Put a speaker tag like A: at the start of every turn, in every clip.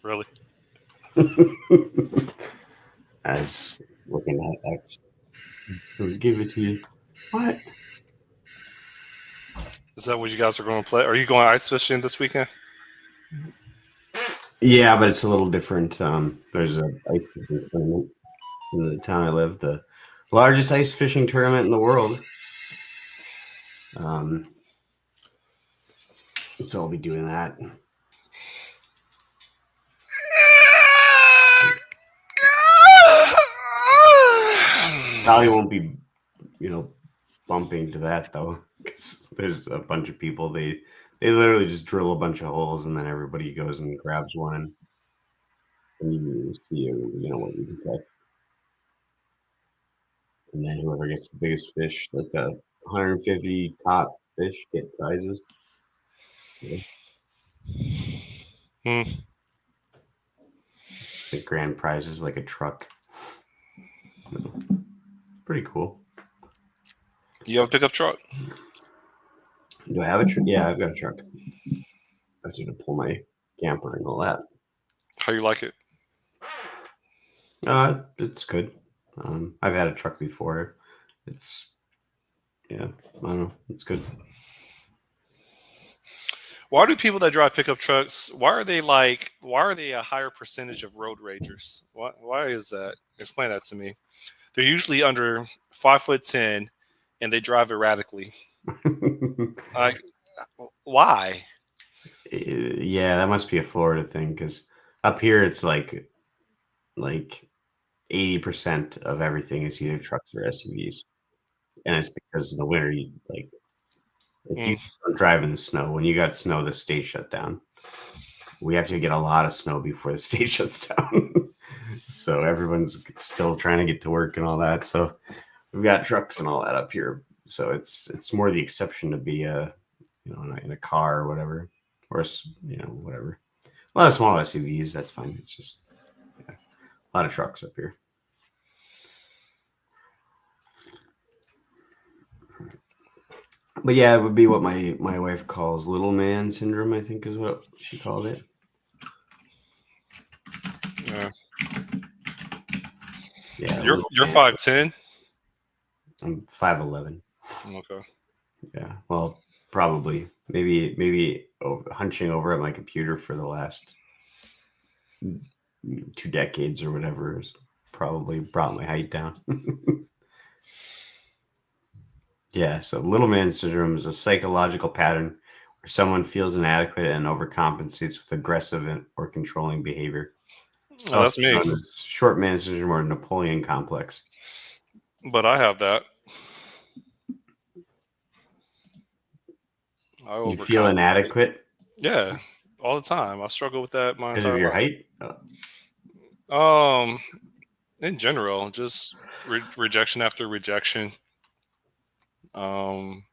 A: Really?
B: I was looking at X. We'll give it to you. What?
A: Is that what you guys are going to play? Are you going ice fishing this weekend?
B: Yeah, but it's a little different. There's a ice fishing tournament in the town I live, the largest ice fishing tournament in the world. Um, so I'll be doing that. Probably won't be, bumping to that though, because there's a bunch of people. They literally just drill a bunch of holes, and then everybody goes and grabs one, and you see, what you can catch. And then whoever gets the biggest fish, like the 150 top fish, get prizes. Yeah,
A: Hmm.
B: the grand prize is like a truck. Pretty cool.
A: You have a pickup truck?
B: Do I have a truck? Yeah, I've got a truck. I have to pull my camper and all that.
A: How you like it?
B: It's good. I've had a truck before. It's yeah, I don't know. It's good.
A: Why do people that drive pickup trucks? Why are they a higher percentage of road ragers? Why is that? Explain that to me. They're usually under 5'10", and they drive erratically. Like, why?
B: Yeah, that must be a Florida thing because up here it's like 80% of everything is either trucks or SUVs, and it's because in the winter you like you
A: Mm.
B: don't drive in the snow. When you got snow, the state shut down. We have to get a lot of snow before the state shuts down. So everyone's still trying to get to work and all that. So we've got trucks and all that up here. So it's more the exception to be in a car or whatever, or whatever. A lot of small SUVs. That's fine. It's just a lot of trucks up here. But yeah, it would be what my wife calls little man syndrome. I think is what she called it.
A: Yeah.
B: Yeah,
A: You're
B: little
A: you're
B: man.
A: 5'10".
B: I'm 5'11".
A: Okay.
B: Yeah, well, probably maybe hunching over at my computer for the last 2 decades or whatever has probably brought my height down. Yeah, so little man syndrome is a psychological pattern where someone feels inadequate and overcompensates with aggressive or controlling behavior. It's
A: Oh,
B: also
A: that's me.
B: known as short man syndrome or Napoleon complex.
A: But I have that. I
B: You feel
A: overcompensate.
B: inadequate
A: Yeah, all the time. I struggle with that my
B: because of
A: entire
B: your
A: life.
B: height?
A: Um, in general, just rejection after rejection. Um,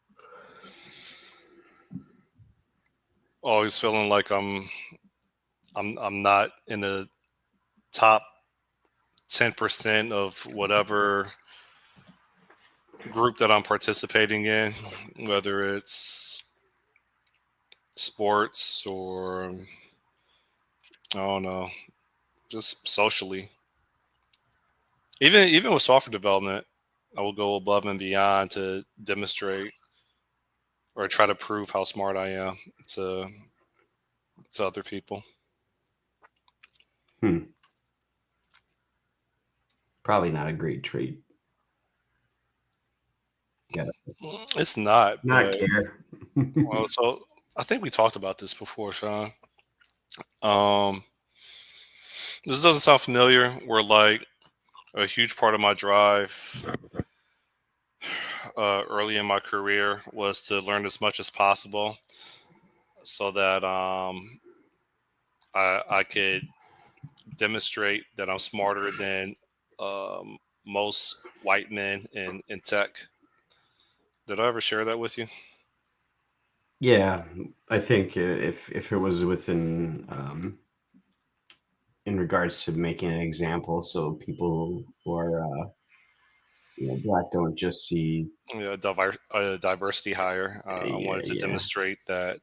A: always feeling like I'm not in the top 10% of whatever group that I'm participating in, whether it's sports or I don't know, just socially. Even with software development, I will go above and beyond to demonstrate or try to prove how smart I am to to other people.
B: Hmm, probably not a great trait. Yeah,
A: It's not,
B: not
A: but
B: care.
A: well, so I think we talked about this before, Sean. Um, this doesn't sound familiar. Where like a huge part of my drive early in my career was to learn as much as possible so that I could demonstrate that I'm smarter than most white men in tech. Did I ever share that with you?
B: Yeah, I think if it was within in regards to making an example, so people who are black don't just see.
A: Yeah, a diversity hire. I
B: Yeah,
A: wanted to
B: yeah,
A: demonstrate that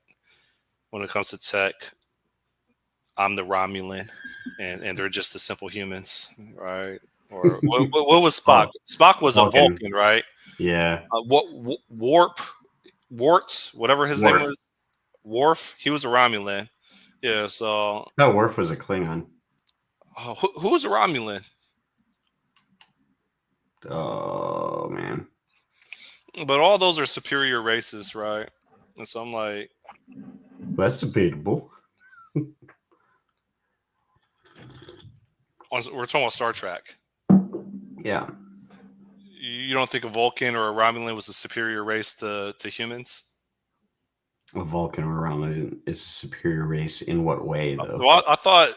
A: when it comes to tech, I'm the Romulan, and they're just the simple humans, right? Or what was Spock?
B: Oh,
A: Spock was a
B: Vulcan.
A: Vulcan, right?
B: Yeah.
A: Warp, Wart, whatever his name
B: Worf.
A: was, Worf. He was a Romulan. Yeah. So
B: No, Worf was a Klingon.
A: who was a Romulan?
B: Oh man.
A: But all those are superior races, right? And so I'm like,
B: That's debatable.
A: we're talking about Star Trek.
B: Yeah.
A: You don't think a Vulcan or a Romulan was a superior race to humans?
B: A Vulcan or Romulan is a superior race in what way, though?
A: Well, I thought,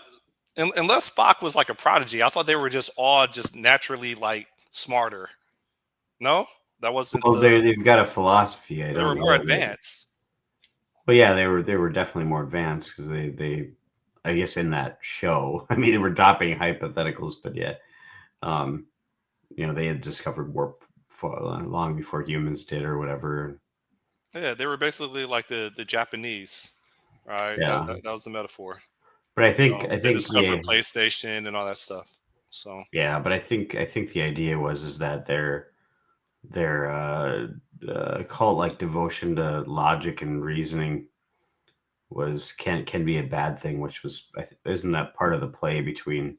A: unless Spock was like a prodigy, I thought they were just all just naturally like smarter. No, that wasn't
B: Well,
A: the.
B: they've got a philosophy. I
A: They were
B: don't
A: more
B: know.
A: advanced.
B: But yeah, they were definitely more advanced because they I guess in that show. I mean, they were adopting hypotheticals, but yeah, um, they had discovered warp long before humans did, or whatever.
A: Yeah, they were basically like the Japanese, right?
B: Yeah,
A: That was the metaphor.
B: but I
A: They
B: think
A: discovered PlayStation and all that stuff. So
B: yeah, but I think the idea was is that their cult like devotion to logic and reasoning was can be a bad thing, which was isn't that part of the play between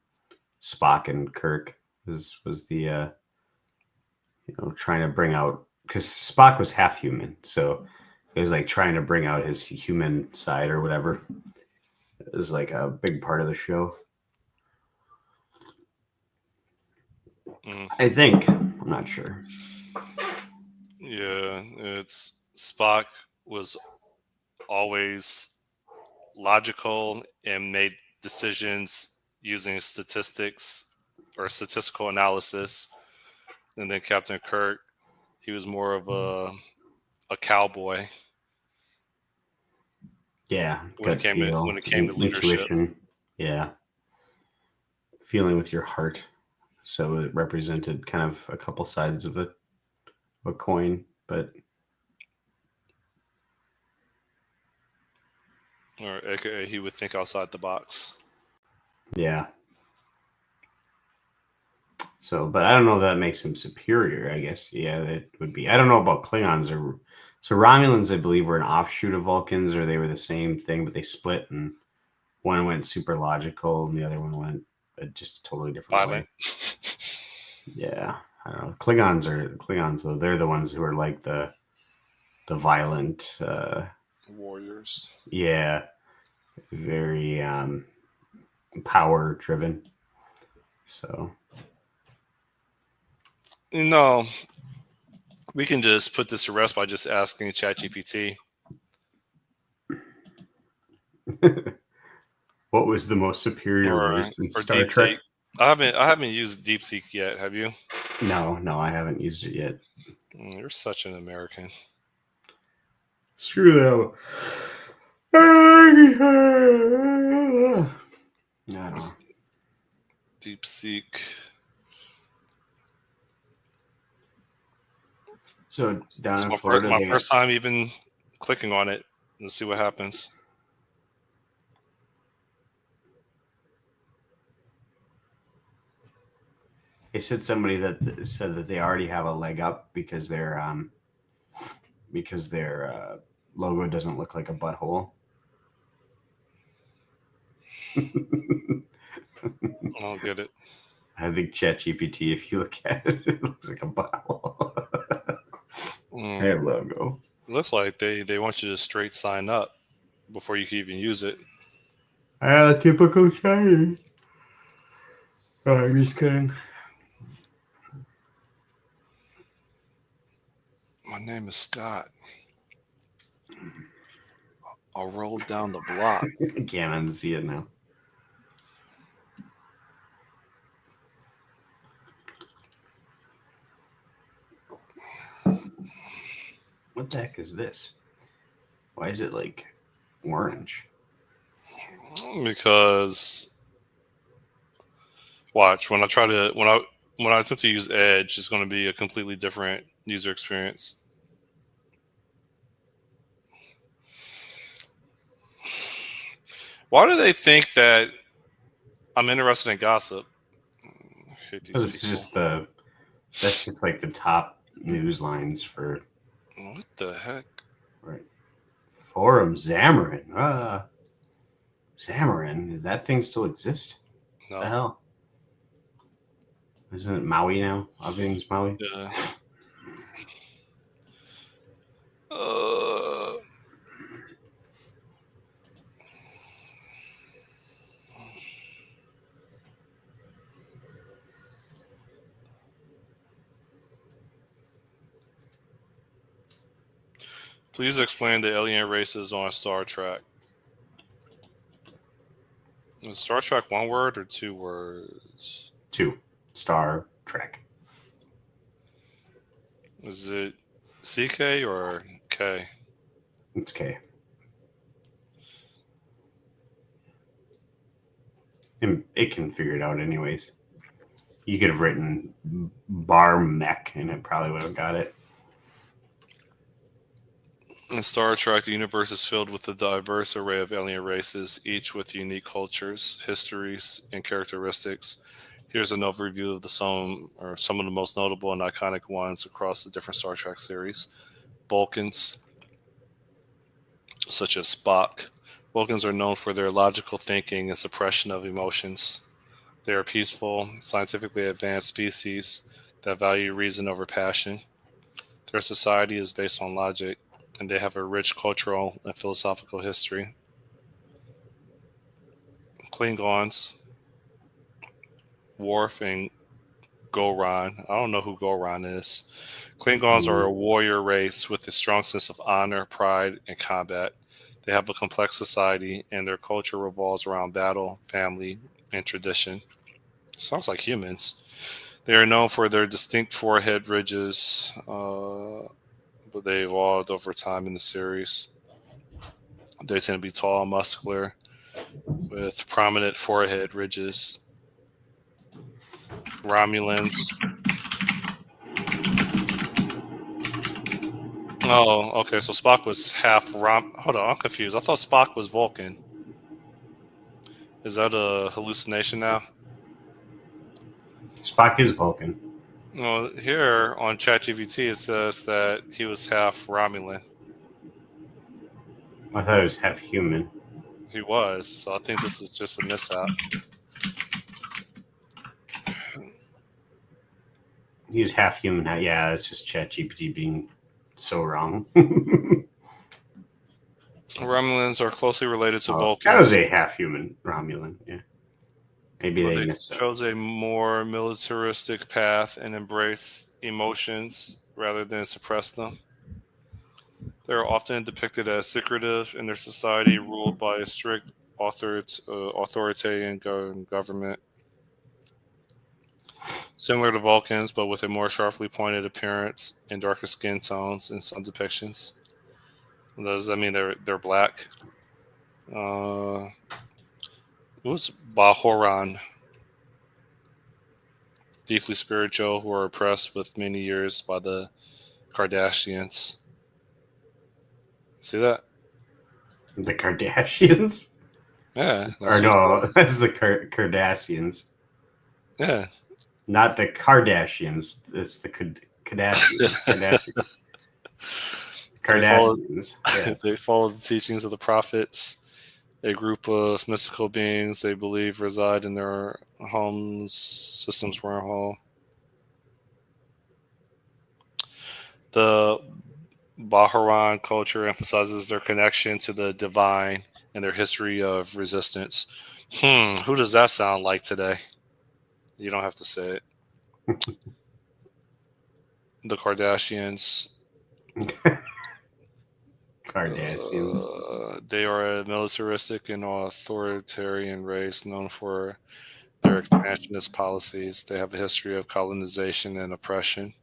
B: Spock and Kirk was the trying to bring out, because Spock was half human, so it was like trying to bring out his human side or whatever. It was like a big part of the show.
A: mm,
B: I think. I'm not sure.
A: yeah, it's Spock was always logical and made decisions using statistics or statistical analysis. And then Captain Kirk, he was more of a cowboy
B: Yeah, gut feel,
A: when it came to leadership.
B: intuition. Yeah, feeling with your heart. So it represented kind of a couple sides of a coin, but
A: Or aka he would think outside the box.
B: yeah. So, but I don't know if that makes him superior. I guess, yeah, that would be. I don't know about Klingons or so Romulans. I believe were an offshoot of Vulcans, or they were the same thing, but they split, and one went super logical, and the other one went just a totally different
A: Violent.
B: way. Yeah, I don't know. Klingons though. They're the ones who are like the violent.
A: Warriors.
B: Yeah, very power driven. So
A: No, we can just put this to rest by just asking ChatGPT.
B: what was the most superior race in
A: Or
B: Star Trek?
A: DeepSeek. I haven't used DeepSeek yet. Have you?
B: No, I haven't used it yet.
A: You're such an American.
B: Screw that. I don't know.
A: DeepSeek.
B: So down
A: It's
B: in Florida,
A: my
B: they got,
A: first time even clicking on it. Let's see what happens.
B: they said somebody that said that they already have a leg up because their logo doesn't look like a butthole.
A: I don't get it.
B: I think ChatGPT, if you look at it, it looks like a butthole. Their logo.
A: It looks like they want you to straight sign up before you can even use it.
B: Typical Chinese. Oh, I'm just kidding.
A: My name is Scott. I'll roll down the block.
B: I can't unsee it now. What the heck is this? Why is it like orange?
A: Because watch when I attempt to use Edge, it's going to be a completely different user experience. Why do they think that I'm interested in gossip? I hate these
B: It's
A: people.
B: just that's just like the top news lines for
A: What the heck?
B: right. Forum Xamarin. Xamarin, does that thing still exist? What the
A: No.
B: hell? Isn't it Maui now? Everything's Maui.
A: Yeah. Uh, please explain the alien races on Star Trek. Is Star Trek one word or two words?
B: 2. Star Trek.
A: Is it CK or K?
B: It's K. And it can figure it out anyways. You could have written bar mech and it probably would have got it.
A: In Star Trek, the universe is filled with a diverse array of alien races, each with unique cultures, histories, and characteristics. Here's an overview of some of the most notable and iconic ones across the different Star Trek series. Vulcans, such as Spock. Vulcans are known for their logical thinking and suppression of emotions. They are peaceful, scientifically advanced species that value reason over passion. Their society is based on logic, and they have a rich cultural and philosophical history. Klingons, Worf, and Goran. I don't know who Goran is. Klingons are a warrior race with a strong sense of honor, pride, and combat. They have a complex society, and their culture revolves around battle, family, and tradition. Sounds like humans. They are known for their distinct forehead ridges, but they evolved over time in the series. They tend to be tall and muscular with prominent forehead ridges. Romulans. Oh, okay. So Spock was half Hold on, I'm confused. I thought Spock was Vulcan. Is that a hallucination now?
B: Spock is Vulcan.
A: Well, here on ChatGPT it says that he was half Romulan.
B: I thought it was half human.
A: He was, so I think this is just a mishap.
B: He's half human. Yeah, it's just ChatGPT being so wrong.
A: Romulans are closely related to
B: That was
A: Vulcans,
B: a half human Romulan. Yeah, maybe
A: but
B: they
A: they
B: missed it.
A: chose a more militaristic path and embrace emotions rather than suppress them. They are often depicted as secretive in their society ruled by a strict authoritarian government, similar to Vulcans, but with a more sharply pointed appearance and darker skin tones in some depictions. Does that mean they're black? Who's Bahoran? Deeply spiritual, who are oppressed with many years by the Kardashians. See that?
B: The Kardashians?
A: Yeah,
B: Or
A: that's what it
B: no,
A: says.
B: that's the Kardashians.
A: Yeah,
B: Not the Kardashians. It's the Kardashians.
A: they follow
B: Kardashians. Yeah.
A: they follow the teachings of the prophets. A group of mystical beings they believe reside in their homes, system's wormhole. The Baharan culture emphasizes their connection to the divine and their history of resistance. Who does that sound like today? You don't have to say it. The Kardashians.
B: Kardashians.
A: They are a militaristic and authoritarian race known for their expansionist policies. They have a history of colonization and oppression.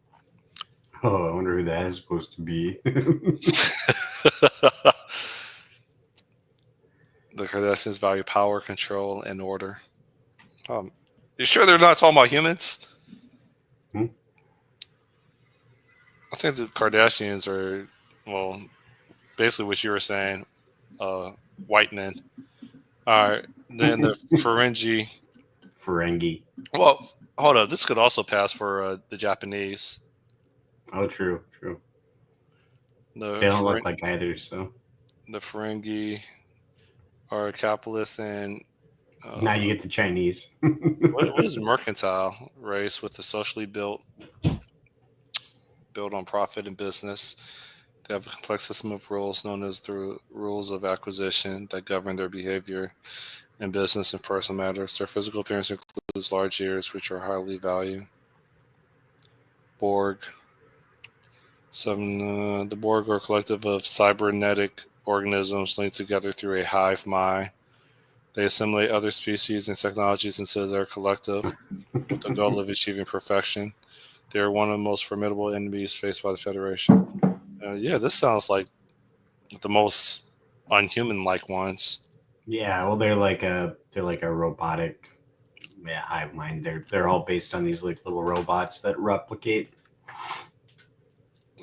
B: Oh, I wonder who that is supposed to be.
A: The Kardashians value power, control, and order. You sure they're not talking about humans?
B: Hmm?
A: I think the Kardashians are, well, basically what you were saying, white men. All right. Then the Ferengi.
B: Ferengi.
A: Well, hold up. This could also pass for the Japanese.
B: Oh, true, true.
A: The
B: They don't look like either, so
A: the Ferengi are capitalist and
B: now you
A: uh,
B: get the Chinese.
A: what is mercantile race with the socially built on profit and business. They have a complex system of rules known as the rules of acquisition that govern their behavior in business and personal matters. Their physical appearance includes large ears, which are highly valued. Borg. The Borg are a collective of cybernetic organisms linked together through a hive mind. They assimilate other species and technologies into their collective with the goal of achieving perfection. They are one of the most formidable enemies faced by the Federation. Yeah, this sounds like the most unhuman-like ones.
B: Yeah, well, they're like a robotic, yeah, hive mind. They're all based on these like little robots that replicate.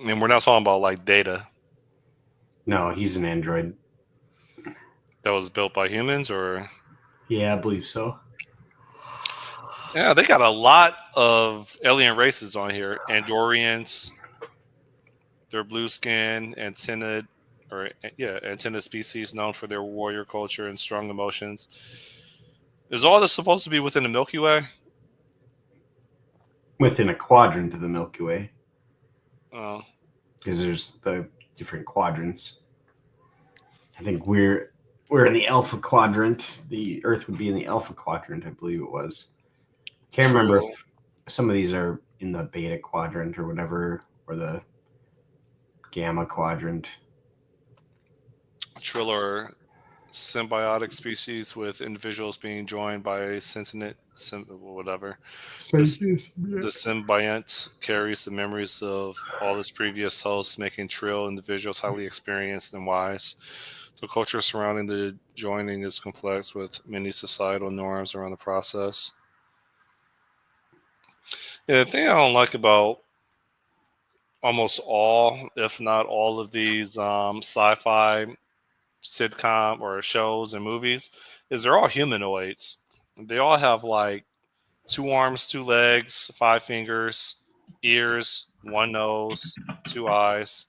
A: And we're not talking about like Data
B: No, he's an android.
A: that was built by humans, or
B: Yeah, I believe so.
A: yeah, they got a lot of alien races on here. Andorians, they're blue skin, antenna species known for their warrior culture and strong emotions. Is all this supposed to be within the Milky Way?
B: Within a quadrant of the Milky Way,
A: Uh,
B: because there's the different quadrants. I think we're in the alpha quadrant. The Earth would be in the alpha quadrant, I believe it was. Can't remember
A: Trill,
B: if some of these are in the beta quadrant or whatever, or the gamma quadrant.
A: Trill are symbiotic species with individuals being joined by a whatever. This the symbiont carries the memories of all its previous hosts, making Trill individuals highly experienced and wise. The culture surrounding the joining is complex with many societal norms around the process. Yeah, the thing I don't like about almost all, if not all of these sci-fi sitcom or shows and movies, is they're all humanoids. They all have like two arms, two legs, five fingers, ears, one nose, two eyes.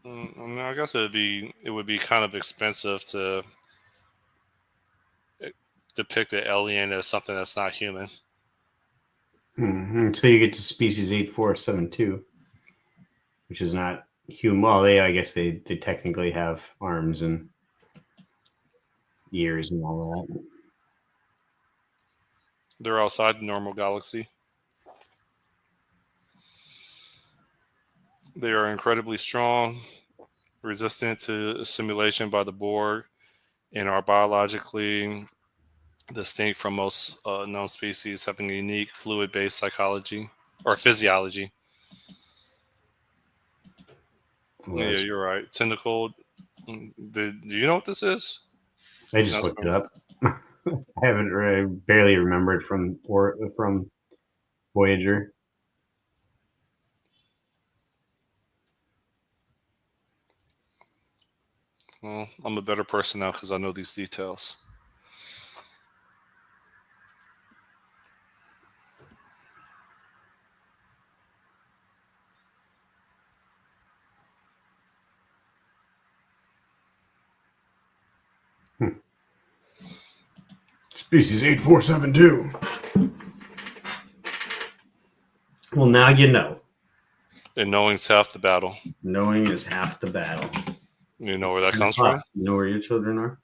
A: I guess it would be kind of expensive to depict an alien as something that's not human.
B: So you get to species 8472, which is not human. Well, I guess they technically have arms and ears and all that.
A: They're outside the normal galaxy. They are incredibly strong, resistant to assimilation by the Borg, and are biologically distinct from most known species, having a unique fluid-based psychology or physiology.
B: Well,
A: Yeah, you're right. Tentacled. Do you know what this is?
B: I just
A: Not
B: looked it
A: from-
B: up. I haven't really, barely remembered from Voyager.
A: Well, I'm a better person now because I know these details.
B: Species 8472. Well, now you know.
A: And knowing's half the battle.
B: Knowing is half the battle.
A: You know where that comes from?
B: You know where your children are?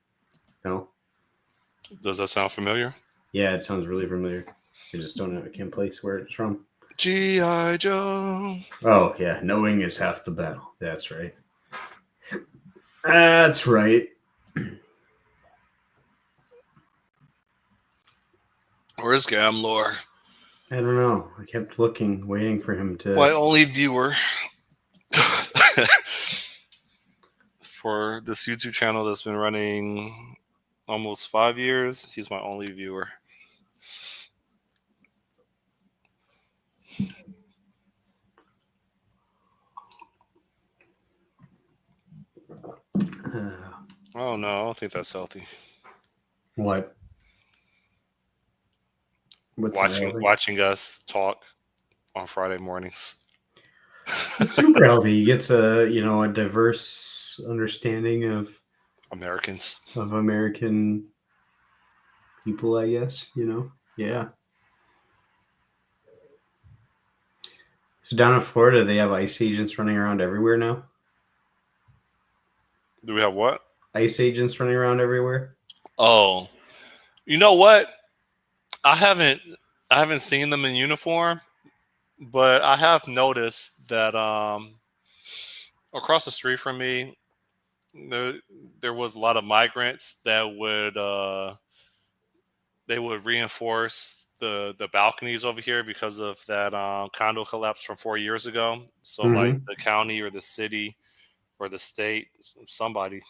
B: No?
A: Does that sound familiar?
B: Yeah, it sounds really familiar. I just don't know. I can't place where it's from.
A: G.I. Joe.
B: Oh, yeah. Knowing is half the battle. That's right. That's right.
A: Where's Gamlor?
B: I don't know. I kept looking, waiting for him to.
A: My only viewer. For this YouTube channel that's been running almost 5 years, he's my only viewer. Oh no, I don't think that's healthy.
C: What? What's
A: Watching
C: unhealthy?
A: watching us talk on Friday mornings.
C: It's super healthy. He gets a diverse understanding of
A: Americans.
C: American people, I guess. Yeah. So down in Florida, they have ICE agents running around everywhere now.
A: Do we have what?
C: ICE agents running around everywhere.
A: Oh, you know what? I haven't I haven't seen them in uniform, but I have noticed that across the street from me, there there was a lot of migrants that would they would reinforce the balconies over here because of that condo collapse from 4 years ago. So like
C: Mm-hmm.
A: the county or the city or the state, somebody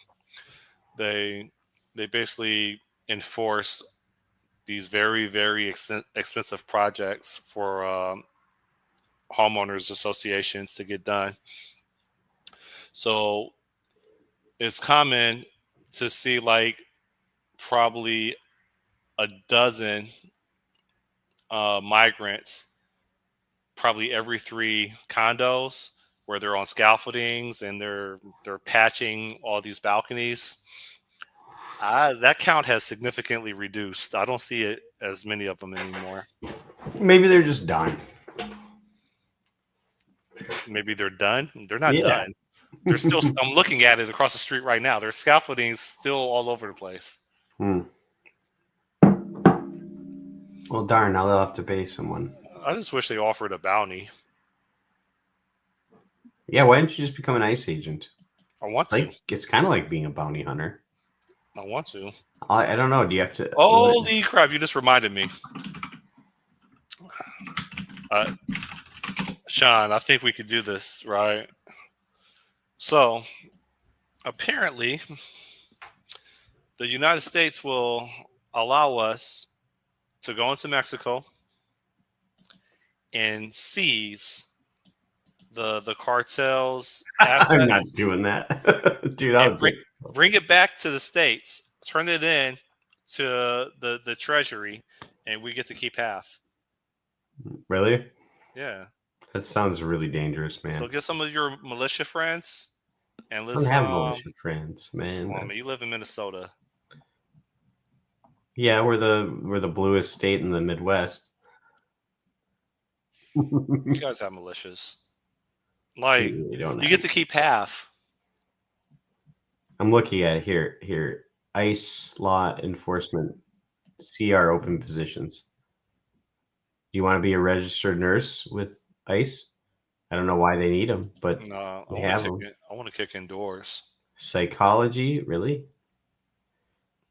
A: they they basically enforce these very expensive projects for homeowners associations to get done. So it's common to see like probably a dozen migrants probably every three condos where they're on scaffoldings and they're patching all these balconies. That count has significantly reduced. I don't see it as many of them anymore.
B: Maybe they're just done.
A: Maybe they're done. They're not
B: Yeah.
A: done. They're still. I'm looking at it across the street right now. There's scaffoldings still all over the place.
B: Hmm. Well, darn, now they'll have to pay someone.
A: I just wish they offered a bounty.
B: Yeah, why didn't you just become an ICE agent?
A: I want to.
B: Like, it's kind of like being a bounty hunter.
A: I want to.
B: I don't know. Do you have to?
A: Holy crap! You just reminded me, uh, Sean. I think we could do this, right? So apparently, the United States will allow us to go into Mexico and seize the cartel's
B: I'm not
A: assets
B: doing that, dude. I
A: and
B: was
A: bring it back to the states, turn it in to the treasury, and we get to keep half.
B: really.
A: Yeah.
B: That sounds really dangerous, man.
A: So get some of your militia friends and
B: I don't
A: let's
B: have militia friends,
A: come
B: man.
A: on, man, you live in Minnesota.
B: Yeah, we're the bluest state in the Midwest.
A: You guys have militias. Like
B: We don't
A: you
B: have.
A: get to keep half.
B: I'm looking at it here. Here, ICE law enforcement, CR open positions. Do you want to be a registered nurse with ICE? I don't know why they need them, but
A: No,
B: they have them.
A: I want to kick indoors.
B: Psychology, really?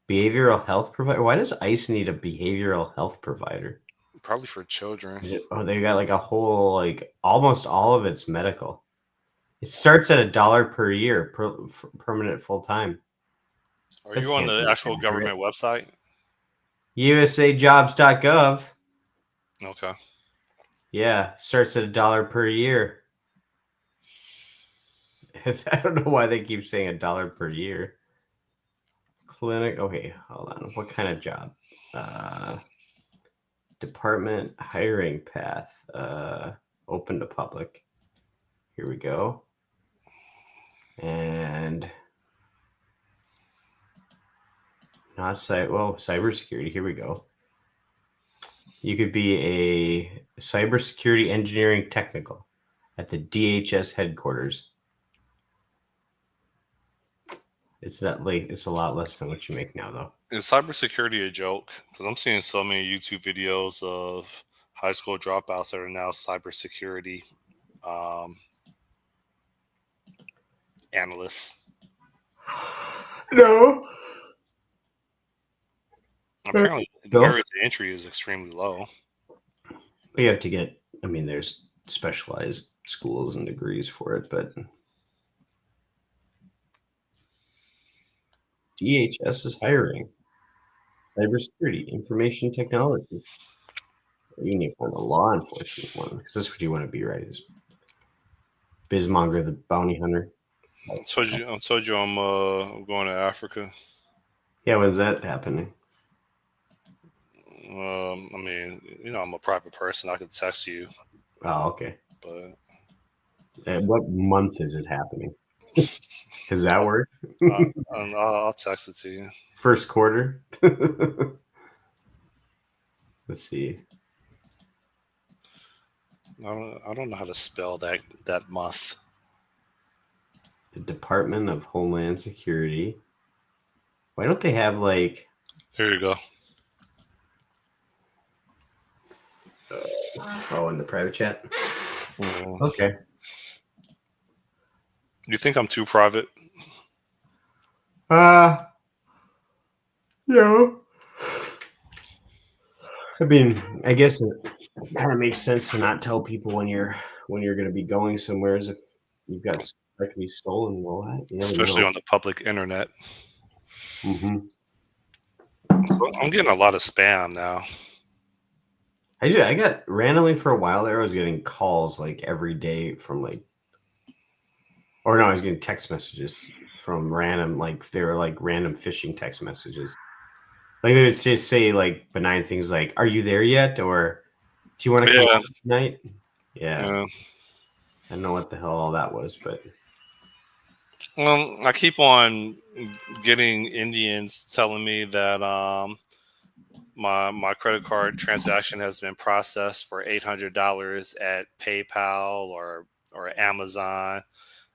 B: Behavioral health provider. Why does ICE need a behavioral health provider?
A: Probably for children.
B: Oh, they got like a whole almost all of it's medical. It starts at $1 per year, permanent full time.
A: Are
B: This
A: you on
B: can't
A: the
B: be
A: actual
B: accurate.
A: government website?
B: USAjobs.gov.
A: Okay.
B: Yeah, starts at $1 per year. I don't know why they keep saying $1 per year. Clinic. Okay, hold on. What kind of job? Department hiring path. Open to public. Here we go. And not cybersecurity. Here we go. You could be a cybersecurity engineering technical at the DHS headquarters. It's a lot less than what you make now, though.
A: Is cybersecurity a joke? Because I'm seeing so many YouTube videos of high school dropouts that are now cybersecurity analysts.
B: No.
A: Apparently, the
B: No.
A: barrier to entry is extremely low.
B: You have to get. I mean, there's specialized schools and degrees for it, but DHS is hiring cybersecurity, information technology. You need to find a law enforcement one because that's what you want to be, right? Is Bismonger the bounty hunter?
A: I told you I'm going to Africa.
B: Yeah, when's that happening?
A: I mean, I'm a private person. I could text you,
B: Oh, okay.
A: but
B: What month is it happening? Does that work?
A: I'll text it to you.
B: First quarter. Let's see.
A: I don't know how to spell that month.
B: The Department of Homeland Security. Why don't they have like?
A: Here you go.
B: Oh, in the private chat.
A: Mm.
B: Okay.
A: You think I'm too private?
B: No. I mean, I guess it kind of makes sense to not tell people when you're going to be going somewhere, as if you've got stuff that can be stolen and all that. You never
A: Especially
B: know.
A: on the public internet.
B: Mm-hmm.
A: So I'm getting a lot of spam now.
B: I got randomly for a while there. I was getting calls like every day from like, or no, I was getting text messages from random, like they were like random phishing text messages. Like they would just say like benign things like, "Are you there yet?" or "Do you want to come
A: Yeah.
B: out tonight?" Yeah,
A: Yeah.
B: I don't know what the hell all that was, but
A: Well, I keep on getting Indians telling me that my credit card transaction has been processed for $800 at PayPal or Amazon.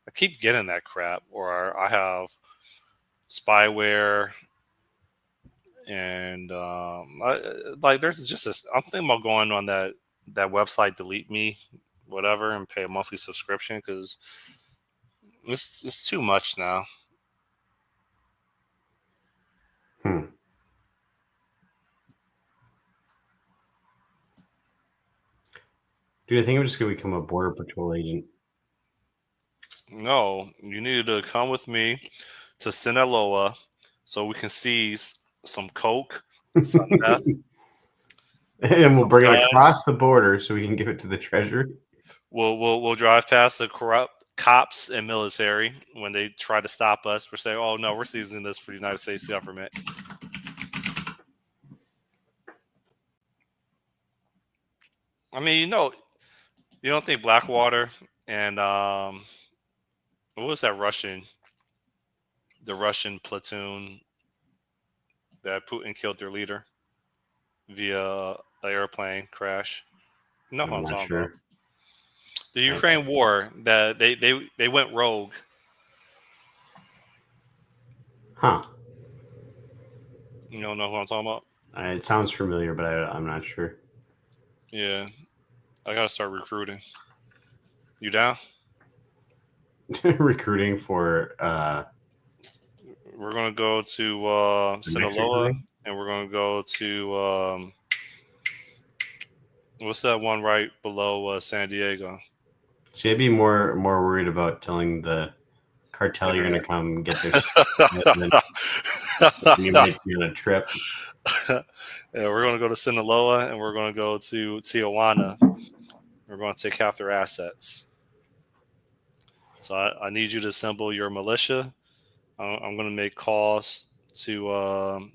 A: I keep getting that crap, or I have spyware, and like there's just this. I'm thinking about going on that website, delete me, whatever, and pay a monthly subscription because it's too much now.
B: hmm. Dude, I think I'm just gonna become a border patrol agent.
A: No, you need to come with me to Sinaloa so we can seize some coke, some meth,
B: And we'll
A: some
B: bring it
A: guns.
B: across the border so we can give it to the treasury.
A: We'll drive past the corrupt cops and military when they try to stop us. We're saying, "Oh no, we're seizing this for the United States government." I mean, you don't think Blackwater and what was that the Russian platoon that Putin killed their leader via an airplane crash? You know what
B: I'm
A: I'm
B: not
A: talking about.
B: sure.
A: The Ukraine war, that they went rogue.
B: Huh.
A: You don't know who I'm talking about?
B: It sounds familiar, but I'm not sure.
A: Yeah, I gotta start recruiting. You down?
B: Recruiting for
A: We're gonna go to
B: the Mexican
A: Sinaloa,
B: thing?
A: and we're gonna go to what's that one right below San Diego?
B: See, I'd be more worried about telling the cartel you're gonna
A: Internet.
B: come get their stuff, and then you might be on a trip.
A: Yeah, we're gonna go to Sinaloa, and we're gonna go to Tijuana. We're gonna take half their assets. So I need you to assemble your militia. I'm gonna make calls to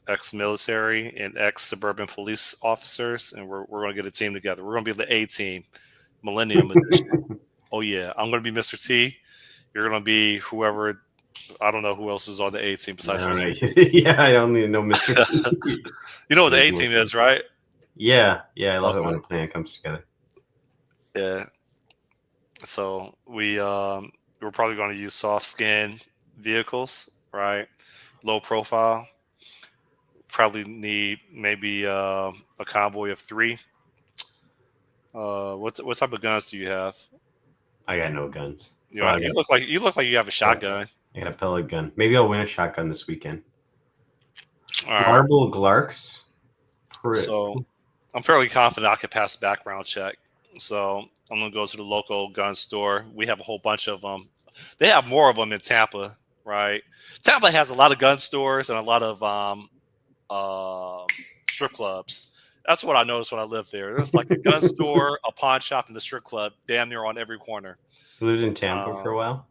A: ex-military and ex-suburban police officers, and we're going to get a team together. We're going to be the A team, Millennium Edition. Oh yeah, I'm going to be Mr. T. You're going to be whoever. I don't know who else is on the A team besides
B: All
A: Mr.
B: right.
A: T.
B: Yeah, I only know Mr.
A: You know what the A team is, right?
B: Yeah, I love it
A: Okay.
B: when a plan comes together.
A: Yeah. So we're probably going to use soft skin vehicles, right? Low profile. Probably need maybe a convoy of 3. What type of guns do you have?
B: I got no guns.
A: You
B: Well,
A: know, you look like you have a shotgun.
B: I got a pellet gun. Maybe I'll win a shotgun this weekend.
A: All right.
B: Marble Glarks.
A: So I'm fairly confident I could pass a background check. So I'm gonna go to the local gun store. We have a whole bunch of them. They have more of them in Tampa, right? Tampa has a lot of gun stores and a lot of strip clubs. That's what I noticed when I lived there. There's like a gun store, a pawn shop, and a strip club damn near on every corner.
B: Lived in Tampa for a
A: Um,
B: while.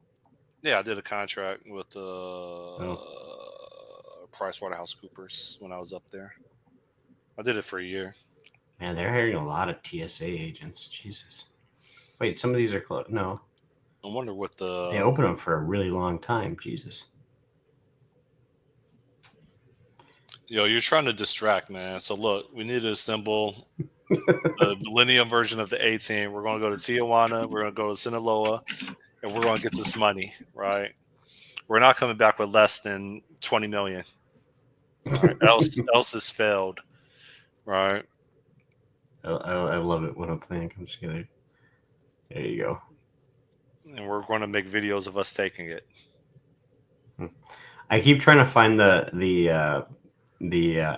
A: Yeah, I did a contract with PricewaterhouseCoopers when I was up there. I did it for a year.
B: Man, they're hiring a lot of TSA agents. Jesus. Wait, some of these are closed. No,
A: I wonder what
B: they open them for a really long time. Jesus.
A: You're trying to distract, man. So look, we need to assemble the Millennium version of the A team. We're going to go to Tijuana. We're going to go to Sinaloa, and we're going to get this money, right? We're not coming back with less than 20 million. Right? else is failed, right?
B: I love it when a plan comes together. There you go.
A: And we're going to make videos of us taking it.
B: I keep trying to find the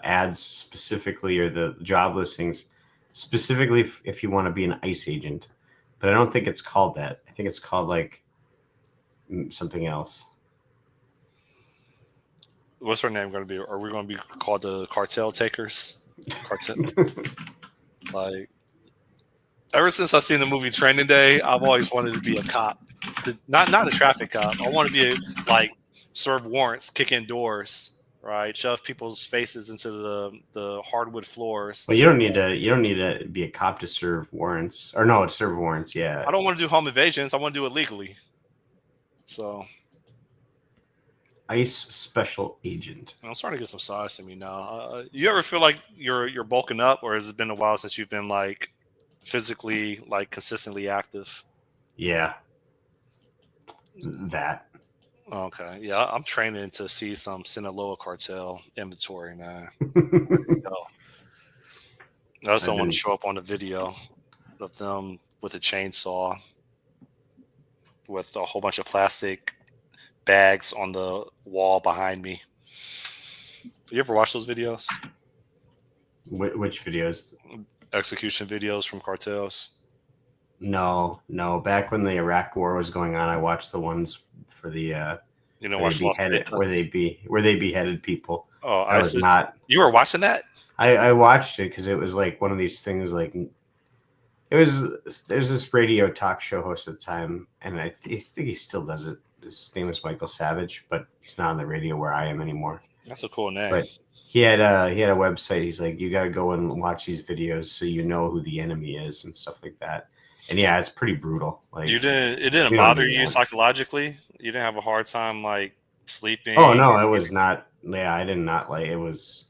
B: ads specifically, or the job listings specifically if you want to be an ICE agent, but I don't think it's called that. I think it's called like something else.
A: What's our name going to be? Are we going to be called the cartel takers? Cartel. Like, ever since I've seen the movie Training Day, I've always wanted to be a cop. Not a traffic cop. I want to be serve warrants, kick in doors, right? Shove people's faces into the hardwood floors.
B: Well, you don't need to be a cop to serve warrants, or no, to serve warrants. Yeah,
A: I don't want to do home invasions. I want to do it legally. So,
B: ICE special agent.
A: I'm starting to get some size to me now. You ever feel like you're bulking up, or has it been a while since you've been like physically consistently active?
B: Yeah, that.
A: Okay, yeah, I'm training to see some Sinaloa cartel inventory, man. I also want to show up on the video of them with a chainsaw with a whole bunch of plastic bags on the wall behind me. You ever watch those videos?
B: Which videos?
A: Execution videos from cartels.
B: No. Back when the Iraq War was going on, I watched the ones for the where they beheaded people.
A: Oh,
B: I was not.
A: You were watching that?
B: I watched it because it was like one of these things. Like there's this radio talk show host at the time, and I think he still does it. His name is Michael Savage, but he's not on the radio where I am anymore.
A: That's a cool name.
B: But he had a website. He's like, you got to go and watch these videos so you know who the enemy is and stuff like that. And yeah, it's pretty brutal. Like
A: it didn't bother you psychologically? You didn't have a hard time sleeping?
B: Oh no, it was not. Yeah, I did not like it. Was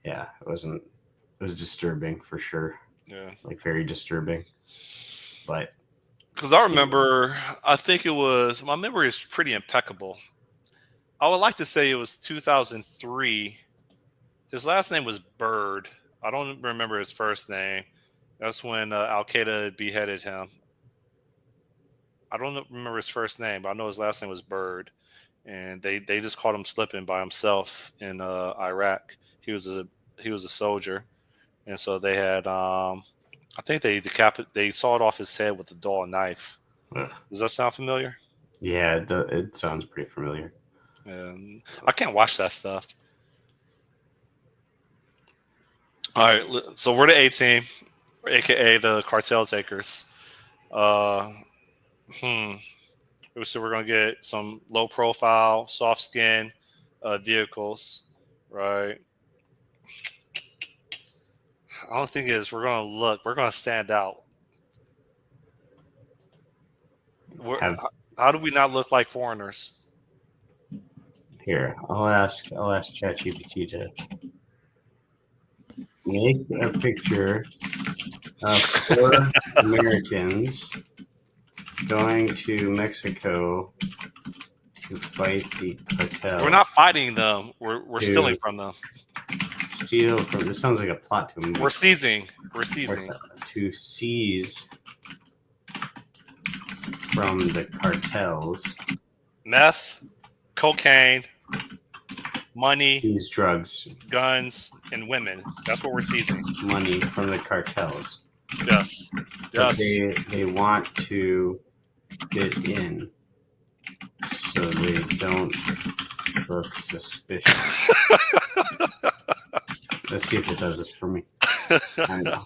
B: yeah, it wasn't. It was disturbing for sure.
A: Yeah,
B: like very disturbing. But
A: because I remember, I think it was, my memory is pretty impeccable. I would like to say it was 2003. His last name was Bird. I don't remember his first name. That's when Al Qaeda beheaded him. I don't remember his first name, but I know his last name was Bird. And they just caught him slipping by himself in Iraq. He was a soldier, and so they had I think they sawed off his head with a dull knife. Does that sound familiar?
B: Yeah, it sounds pretty familiar.
A: And I can't watch that stuff. All right, so we're the A team, aka the cartel takers. So we're gonna get some low profile, soft skin vehicles, right? I don't think it is. We're gonna stand out. How do we not look like foreigners?
B: Here, I'll ask ChatGPT to make a picture of 4 Americans going to Mexico to fight the cartel.
A: We're not fighting them. We're stealing from them.
B: Steal from. This sounds like a plot to me.
A: We're seizing.
B: To seize from the cartels.
A: Meth, cocaine, money,
B: these drugs,
A: guns, and women. That's what we're seizing.
B: Money from the cartels.
A: Yes.
B: But they want to get in so they don't look suspicious. Let's see if it does this for me. I know.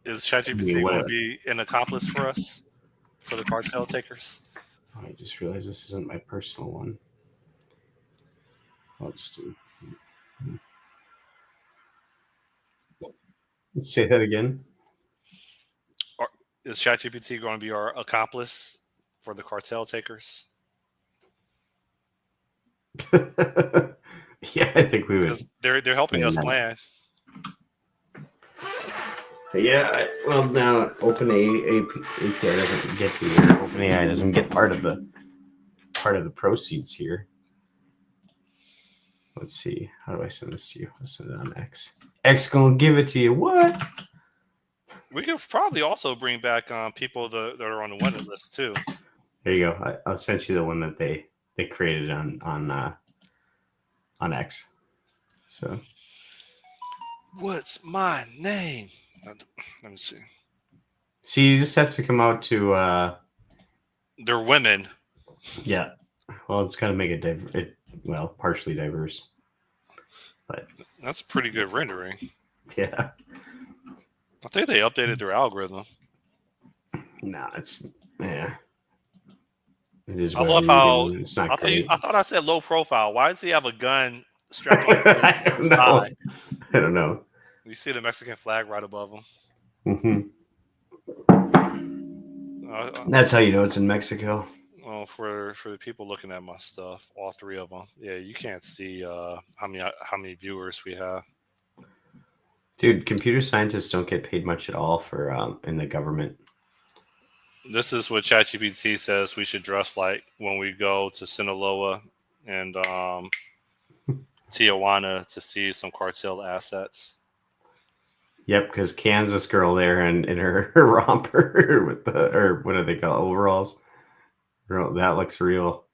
A: Is Is
B: I mean,
A: ChatGPT going to be an accomplice for us, for the cartel takers?
B: I just realized this isn't my personal one. I'll just do. Say that again.
A: Or is ChatGPT going to be our accomplice for the cartel takers?
B: Yeah, I think we would.
A: Because they're helping us plan.
B: Yeah, well, now API doesn't get the OpenAI doesn't get part of the proceeds here. Let's see. How do I send this to you? I'll send it on X. X gonna give it to you. What?
A: We could probably also bring back people that are on the wanted list too.
B: There you go. I'll send you the one that they created on X. So
A: What's my name? Let me see.
B: you just have to come out to.
A: They're women.
B: Yeah. Well, it's gotta make it partially diverse. But
A: That's pretty good rendering.
B: yeah.
A: I think they updated their algorithm.
B: No, it's yeah. It is
A: I love how
B: it's not great.
A: I thought I said low profile. Why does he have a gun strapped on
B: I
A: his
B: don't know.
A: thigh?
B: I don't know.
A: You see the Mexican flag right above him.
B: Mm-hmm. That's how you know it's in Mexico.
A: Well, for the people looking at my stuff, all three of them. Yeah, you can't see how many viewers we have.
B: Dude, computer scientists don't get paid much at all for in the government.
A: This is what ChatGPT says we should dress like when we go to Sinaloa and Tijuana to see some cartel assets.
B: Yep, because Kansas girl there in her romper with what do they call overalls? That looks real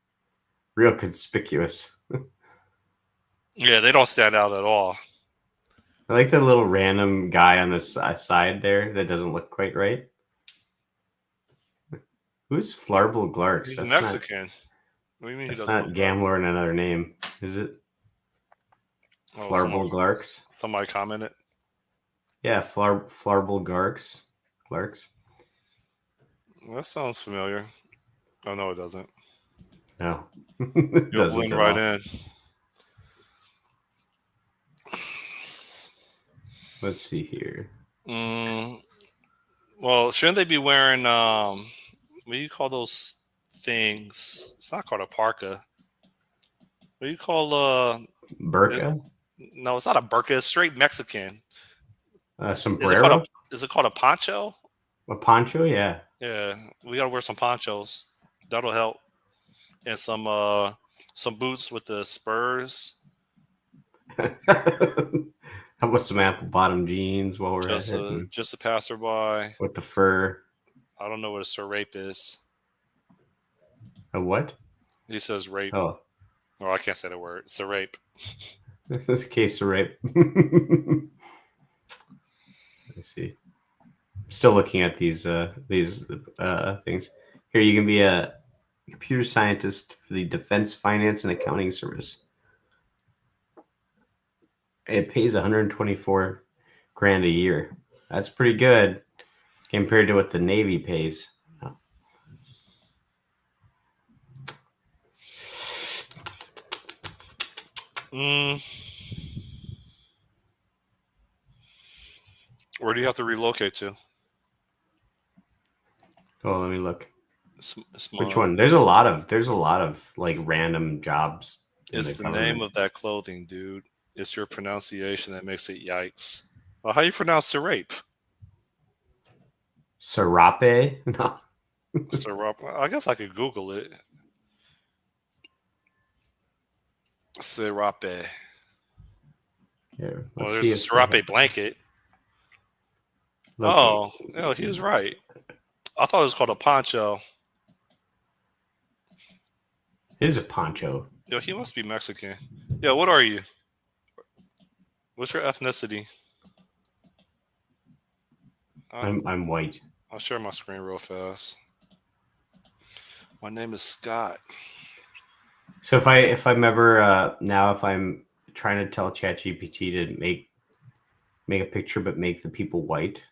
B: conspicuous.
A: Yeah, they don't stand out at all.
B: I like the little random guy on the side there that doesn't look quite right. Who's Flarble Glarks?
A: He's
B: That's
A: Mexican. What do you mean
B: That's
A: he doesn't
B: not
A: look
B: Gambler in another name, is it?
A: Oh,
B: Flarble Glarks?
A: Somebody commented.
B: Yeah, Flarble Glarks.
A: That sounds familiar. Oh, no, it doesn't.
B: No.
A: It You'll blend right in.
B: Let's see here.
A: Well, shouldn't they be wearing what do you call those things? It's not called a parka. What do you call
B: burqa?
A: No, it's not a burqa. It's straight Mexican.
B: Sombrero?
A: Is it called a poncho?
B: A poncho? Yeah.
A: Yeah, we gotta wear some ponchos. That'll help. And some boots with the spurs.
B: How about some apple bottom jeans while we're at it?
A: Just a passerby.
B: With the fur.
A: I don't know what a serape is.
B: A what?
A: He says rape.
B: Oh.
A: Oh, I can't say the word. Serape.
B: Case of rape. Let's see. I'm still looking at these things. Here, you can be a computer scientist for the Defense Finance and Accounting Service. It pays 124 grand a year. That's pretty good compared to what the Navy pays.
A: Where do you have to relocate to?
B: Oh, let me look.
A: Small.
B: Which one? There's a lot of like random jobs.
A: It's the name of that clothing, dude. It's your pronunciation that makes it yikes. Well, how you pronounce serape?
B: Serape? No.
A: Serape. I guess I could Google it. Serape.
B: Here,
A: well, there's a serape blanket. Oh, no, he was right. I thought it was called a poncho.
B: It is a poncho.
A: Yo, he must be Mexican. Yeah, what are you? What's your ethnicity?
B: I'm white.
A: I'll share my screen real fast. My name is Scott.
B: So if I'm ever if I'm trying to tell ChatGPT to make a picture but make the people white,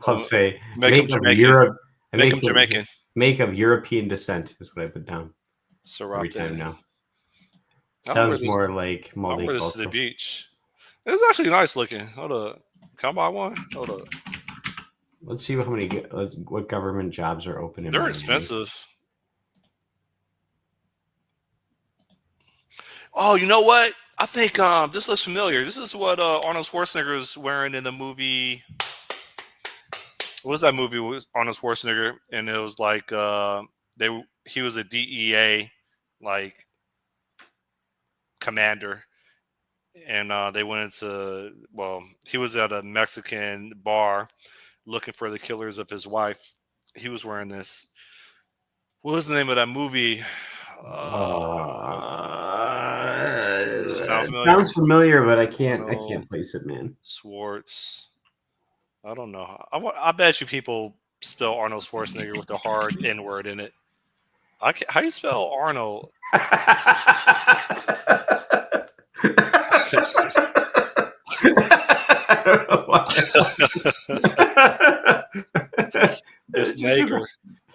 B: I'll say
A: Make him
B: make of
A: Jamaican.
B: Europe.
A: Make him Jamaican.
B: Make of European descent is what I put down every
A: Serape.
B: time now.
A: I'll wear
B: Sounds more like
A: I'll wear this to the
B: multicultural.
A: beach. It's actually nice looking. Hold up. Can I buy one? Hold up.
B: Let's see what government jobs are open in
A: They're
B: Miami.
A: expensive. Oh, you know what? I think this looks familiar. This is what Arnold Schwarzenegger is wearing in the movie. What was that movie with Arnold Schwarzenegger? And it was like he was a DEA like commander, and they went into he was at a Mexican bar looking for the killers of his wife. He was wearing this. What was the name of that movie? Does it sound familiar?
B: Sounds familiar, but I can't
A: Arnold
B: place it, man.
A: Schwartz. I don't know. I bet you people spell Arnold Schwarzenegger with the hard N word in it. How do you spell Arnold?
B: I don't know why.
A: It's Nager.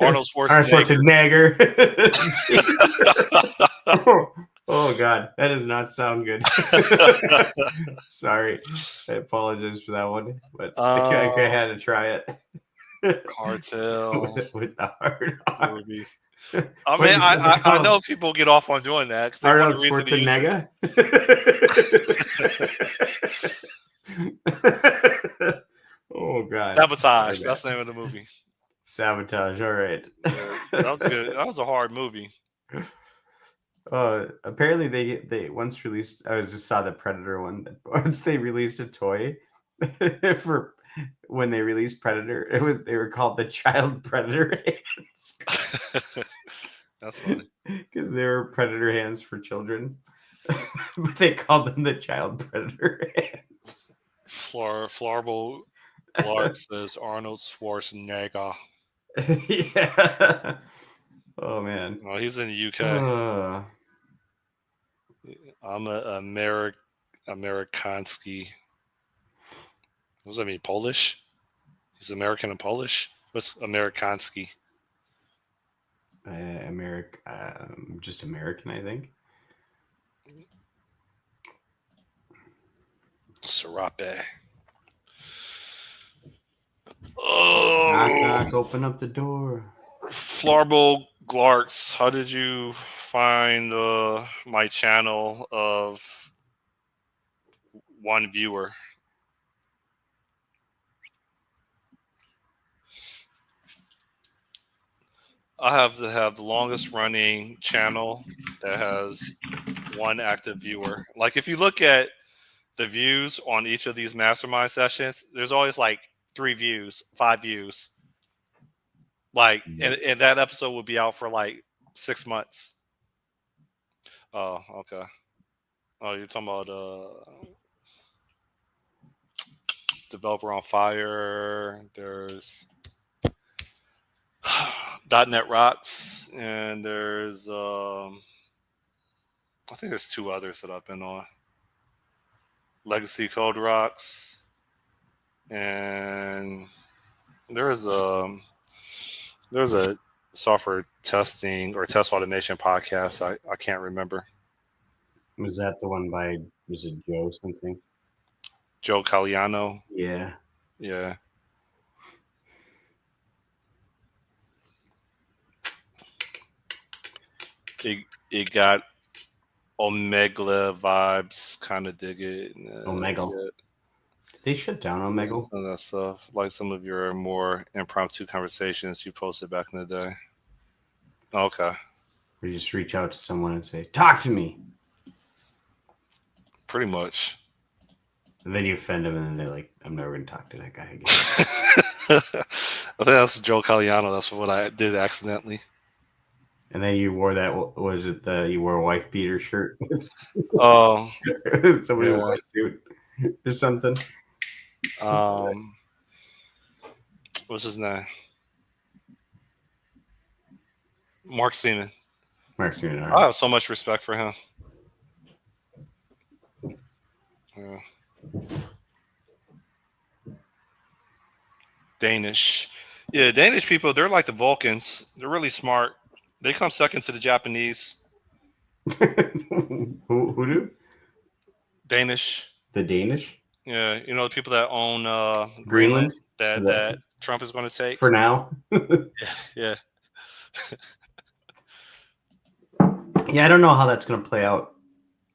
A: Arnold
B: Schwarzenegger. Oh God, that does not sound good. Sorry, I apologize for that one, but I had to try it.
A: Cartel
B: with the hard R.
A: movie. I mean, I know people get off on doing that because they want a reason to use
B: it. Oh God!
A: Sabotage. That's the name of the movie.
B: Sabotage. All right.
A: Yeah, that was good. That was a hard movie.
B: Apparently they once released. I just saw the Predator one. Once they released a toy for when they released Predator, they were called the Child Predator hands.
A: That's funny
B: because they were Predator hands for children, but they called them the Child Predator hands.
A: Flarble Clark says Arnold Schwarzenegger.
B: Yeah. Oh man.
A: Oh, he's in the UK. I'm a Amerikanski. What does that mean? Polish? He's American and Polish? What's Amerikanski?
B: Just American, I think.
A: Serape. Oh,
B: knock, knock, open up the door.
A: Flarble Glarks, how did you find my channel of one viewer? I have to have the longest running channel that has one active viewer. Like if you look at the views on each of these mastermind sessions, there's always like 3 views, 5 views. Like, and that episode would be out for like 6 months. Oh, okay. Oh, you're talking about Developer on Fire. There's .NET Rocks, and there's I think there's 2 others that I've been on. Legacy Code Rocks, and there's a software testing or test automation podcast. I can't remember.
B: Was that the one was it Joe something?
A: Joe Caliano.
B: Yeah.
A: Yeah. It got Omegle vibes. Kind of dig it.
B: Omegle.
A: Yeah.
B: They shut down Omegle.
A: Some of that stuff, like some of your more impromptu conversations you posted back in the day. Okay.
B: We just reach out to someone and say, "Talk to me."
A: Pretty much.
B: And then you offend them, and then they're like, "I'm never going to talk to that guy again."
A: I think that's Joe Caliano. That's what I did accidentally.
B: And then you wore that. Was it you wore a wife beater shirt?
A: Oh,
B: somebody wore a suit or something.
A: What's his name? Mark Seaman.
B: Mark Seaman.
A: I have so much respect for him. Yeah. Danish. Yeah, Danish people, they're like the Vulcans. They're really smart. They come second to the Japanese.
B: Who do?
A: Danish.
B: The Danish?
A: Yeah, you know the people that own Greenland
B: Greenland?
A: that Trump is going to take.
B: For now?
A: Yeah.
B: Yeah, I don't know how that's going to play out.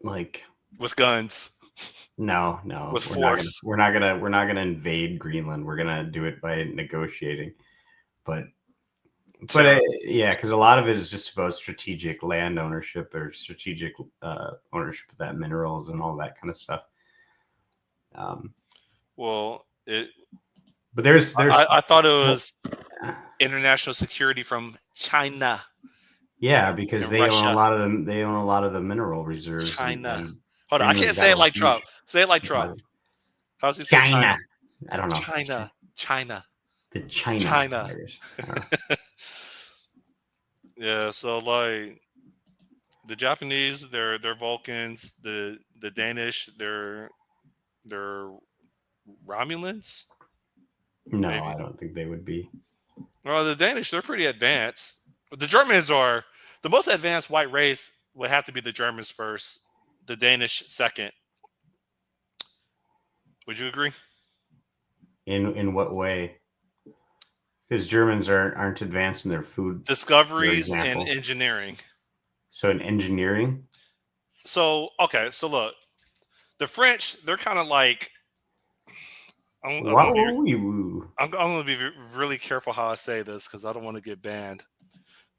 B: Like,
A: With guns.
B: no,
A: With
B: we're not gonna,
A: force.
B: we're not gonna, we're not gonna invade Greenland. We're gonna do it by negotiating. But yeah, because a lot of it is just about strategic land ownership or strategic ownership of that minerals and all that kind of stuff.
A: Well,
B: But there's
A: I thought it was international security from China.
B: yeah, because
A: And
B: they
A: Russia.
B: own a lot of them. They own a lot of the mineral reserves.
A: China. Hold on, I can't say it like Trump. Say it like Trump. How's he say China?
B: I don't know.
A: China.
B: The China. Virus.
A: Yeah, so like the Japanese, they're Vulcans. The Danish, they're Romulans.
B: No,
A: Maybe.
B: I don't think they would be.
A: Well, the Danish, they're pretty advanced. The Germans are the most advanced white race. Would have to be the Germans first. The Danish second. Would you agree?
B: In what way? Because Germans aren't advanced in their food
A: discoveries and engineering.
B: So in engineering.
A: So okay, so look, the French, they're kind of like. I'm going to be really careful how I say this because I don't want to get banned.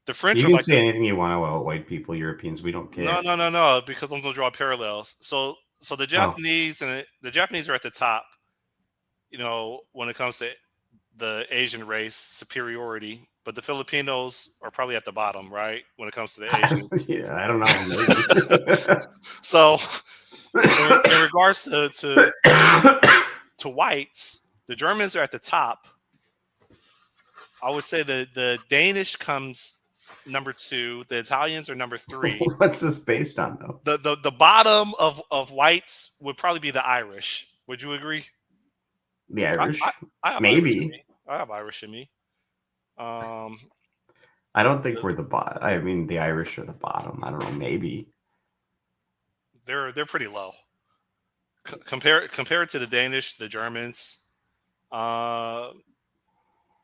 A: The French
B: you
A: are
B: can
A: like
B: say anything you want about white people, Europeans. We don't care.
A: No, because I'm going to draw parallels. So the Japanese and the Japanese are at the top. You know, when it comes to the Asian race superiority, but the Filipinos are probably at the bottom, right? When it comes to the Asians.
B: Yeah, I don't know.
A: So, in regards to whites, the Germans are at the top. I would say the Danish comes number 2. The Italians are number 3.
B: What's this based on, though?
A: The bottom of whites would probably be the Irish. Would you agree?
B: The Irish?
A: I have
B: maybe.
A: I have Irish in me.
B: I don't think we're the bottom. I mean, the Irish are the bottom. I don't know. Maybe
A: they're pretty low. Compare to the Danish, the Germans. You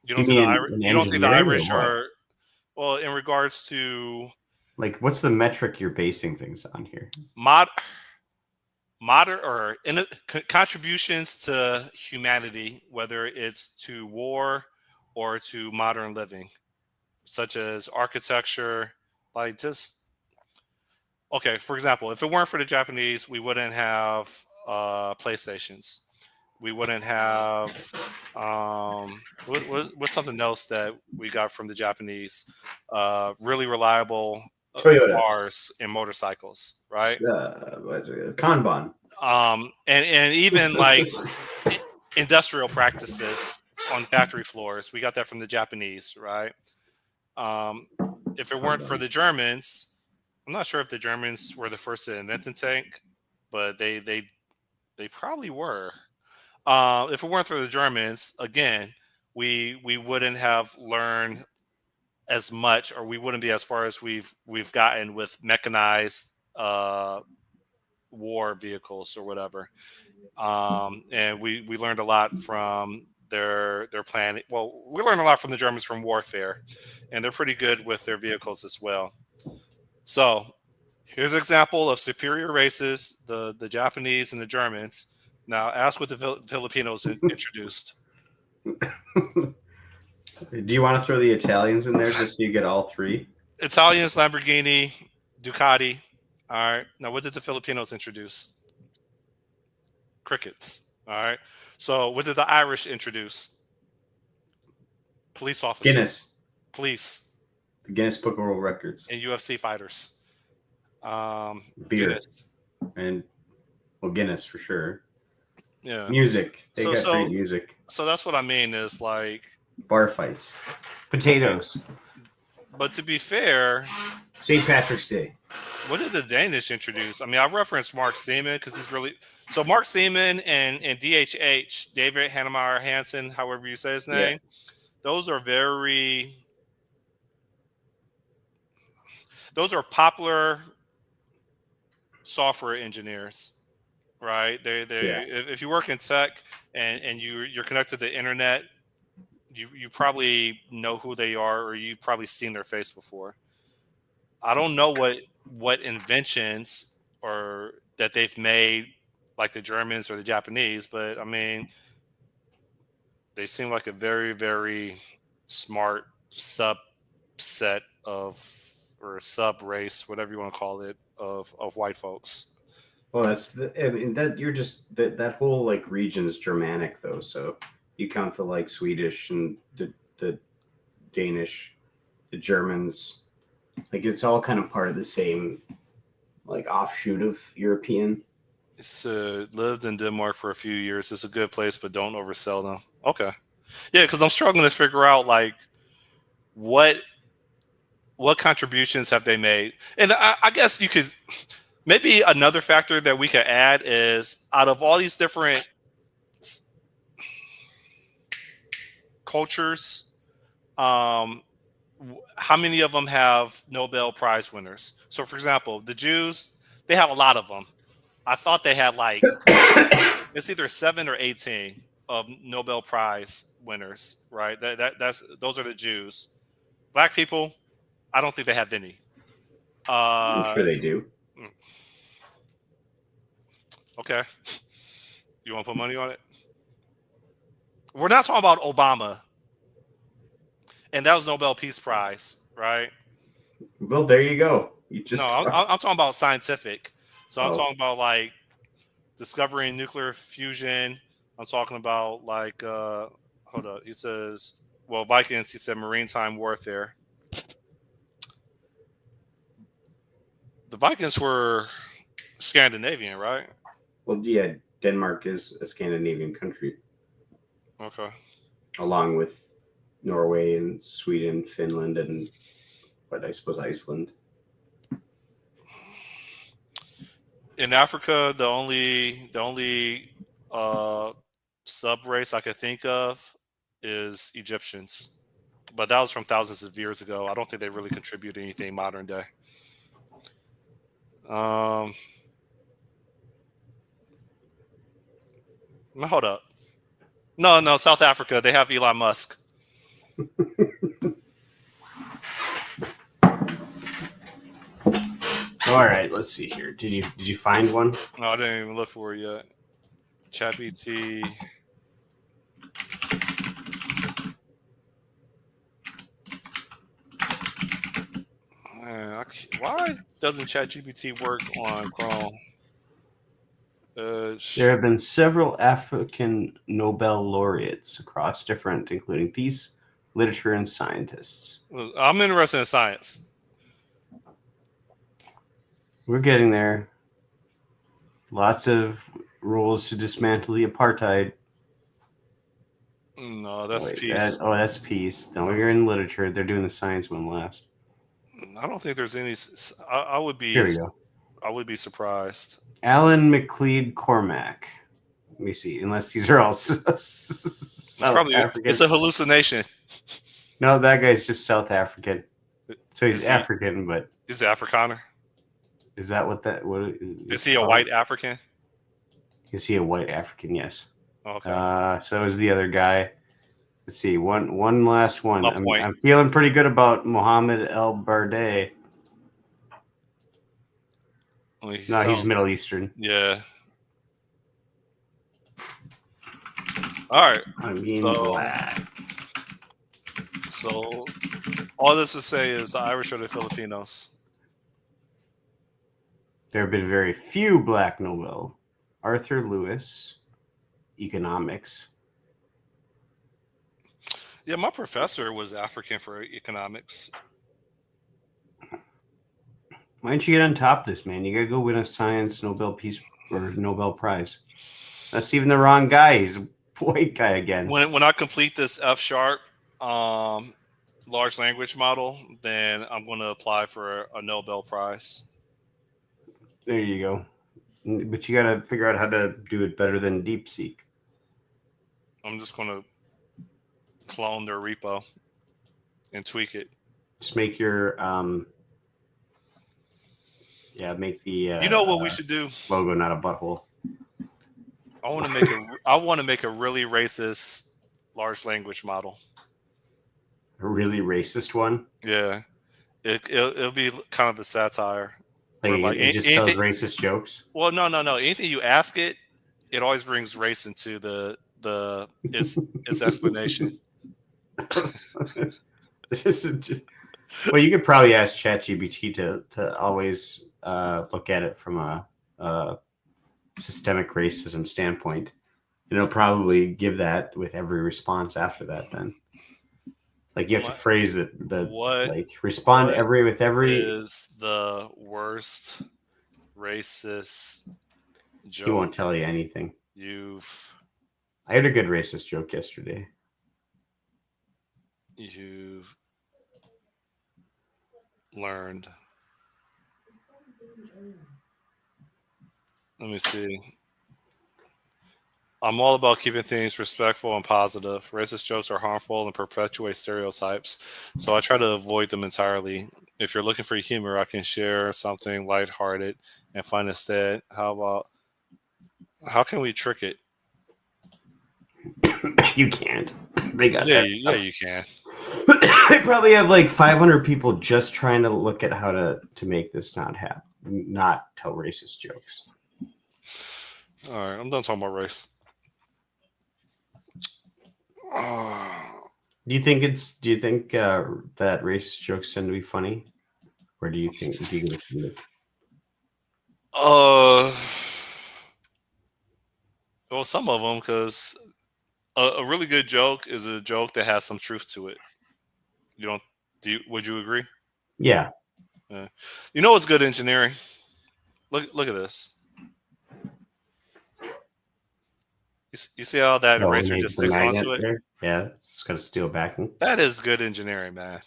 A: don't think the Irish are well in regards to
B: like what's the metric you're basing things on here?
A: Modern or contributions to humanity, whether it's to war or to modern living, such as architecture, like just okay. For example, if it weren't for the Japanese, we wouldn't have PlayStations. We wouldn't have what's something else that we got from the Japanese? Really reliable
B: Toyota
A: cars and motorcycles, right?
B: Kanban.
A: And even like industrial practices on factory floors, we got that from the Japanese, right? If it weren't for the Germans, I'm not sure if the Germans were the first to invent the tank, but they probably were. If it weren't for the Germans, again, we wouldn't have learned as much, or we wouldn't be as far as we've gotten with mechanized war vehicles or whatever. And we learned a lot from their planning. Well, we learned a lot from the Germans from warfare, and they're pretty good with their vehicles as well. So here's an example of superior races: the Japanese and the Germans. Now, ask what the Filipinos introduced.
B: Do you want to throw the Italians in there just so you get all 3?
A: Italians, Lamborghini, Ducati. All right. Now, what did the Filipinos introduce? Crickets. All right. So, what did the Irish introduce? Police officers.
B: Guinness.
A: Police.
B: The Guinness Book of World Records.
A: And UFC fighters.
B: Beer.
A: Guinness.
B: And, well, Guinness for sure.
A: Yeah.
B: Music. They got great music.
A: So that's what I mean is like
B: bar fights. Potatoes.
A: But to be fair,
B: St. Patrick's Day.
A: What did the Danish introduce? I mean, I referenced Mark Seaman because he's really so. Mark Seaman and DHH, David Hannemeyer Hansen, however you say his name, those are popular software engineers, right? If you work in tech and you're connected to the internet, you probably know who they are, or you've probably seen their face before. I don't know what inventions or that they've made, like the Germans or the Japanese, but I mean, they seem like a very, very smart subset of, or sub race, whatever you want to call it, of white folks.
C: Well, I mean, that you're just that whole like region's Germanic though, so you count the like Swedish and the Danish, the Germans, like it's all kind of part of the same like offshoot of European.
A: It's lived in Denmark for a few years. It's a good place, but don't oversell them. Okay, yeah, because I'm struggling to figure out like what contributions have they made, and I guess you could. Maybe another factor that we could add is out of all these different cultures, how many of them have Nobel Prize winners? So, for example, the Jews, they have a lot of them. I thought they had like, it's either 7 or 18 of Nobel Prize winners, right? Those are the Jews. Black people, I don't think they have any.
C: I'm sure they do.
A: Okay. You want to put money on it? We're not talking about Obama. And that was Nobel Peace Prize, right?
C: Well, there you go. You just
A: No, I'm talking about scientific. So I'm
C: Oh.
A: talking about like discovering nuclear fusion. I'm talking about like hold up. He says, well, Vikings, he said maritime warfare. The Vikings were Scandinavian, right?
C: Well, yeah, Denmark is a Scandinavian country,
A: Okay.
C: along with Norway and Sweden, Finland, and but I suppose Iceland.
A: In Africa, the only sub race I could think of is Egyptians, but that was from thousands of years ago. I don't think they really contribute anything modern day. Hold up. No, South Africa. They have Elon Musk.
B: All right, let's see here. Did you find one?
A: No, I didn't even look for it yet. ChatGPT. Man, why doesn't ChatGPT work on Chrome?
B: There have been several African Nobel laureates across different, including peace, literature, and scientists.
A: I'm interested in science.
B: We're getting there. Lots of rules to dismantle the apartheid.
A: No, that's peace.
B: That's peace. No, you're in literature. They're doing the science one last.
A: I don't think there's any. I would be.
B: Here we go.
A: I would be surprised.
B: Alan McLeod Cormack. Let me see. Unless these are all South African.
A: It's a hallucination.
B: No, that guy's just South African. So he's African, but
A: he's Afrikaner.
B: Is that what that? What
A: is he a white African?
B: Is he a white African? Yes.
A: Okay.
B: So is the other guy. Let's see. One last one.
A: Point.
B: I'm feeling pretty good about Mohammed El Bardeh. He's Middle Eastern.
A: Yeah. All right.
B: I mean, black.
A: So all this to say is the Irish are the Filipinos.
B: There have been very few black Nobel. Arthur Lewis, economics.
A: Yeah, my professor was African for economics.
B: Why don't you get on top of this, man? You gotta go win a science Nobel Peace or Nobel Prize. That's even the wrong guy. He's a white guy again.
A: When I complete this F# large language model, then I'm going to apply for a Nobel Prize.
B: There you go. But you got to figure out how to do it better than DeepSeek.
A: I'm just gonna clone their repo and tweak it.
B: Just make your make the
A: You know what we should do?
B: logo not a butthole.
A: I want to make a really racist large language model.
B: A really racist one.
A: Yeah, it'll be kind of the satire.
B: Like,
A: Where, like
B: it just tells racist jokes.
A: Well, no. Anything you ask it, it always brings race into its explanation.
B: Well, you could probably ask ChatGPT to always look at it from a systemic racism standpoint. And it'll probably give that with every response after that. Then, like, you have to phrase it. Respond with every
A: is the worst racist joke.
B: He won't tell you anything. I had a good racist joke yesterday.
A: You've learned. Let me see. I'm all about keeping things respectful and positive. Racist jokes are harmful and perpetuate stereotypes, so I try to avoid them entirely. If you're looking for humor, I can share something lighthearted and fun instead. How can we trick it?
B: You can't. They got
A: yeah,
B: that.
A: Yeah, you can.
B: They probably have like 500 people just trying to look at how to make this not happen, not tell racist jokes.
A: All right, I'm done talking about race.
B: Do you think that racist jokes tend to be funny, or do you think
A: well, some of them, because a really good joke is a joke that has some truth to it. Would you agree?
B: Yeah.
A: You know what's good engineering? Look at this. You see how that eraser just sticks onto it?
B: There? Yeah, it's got a steel backing.
A: That is good engineering, man.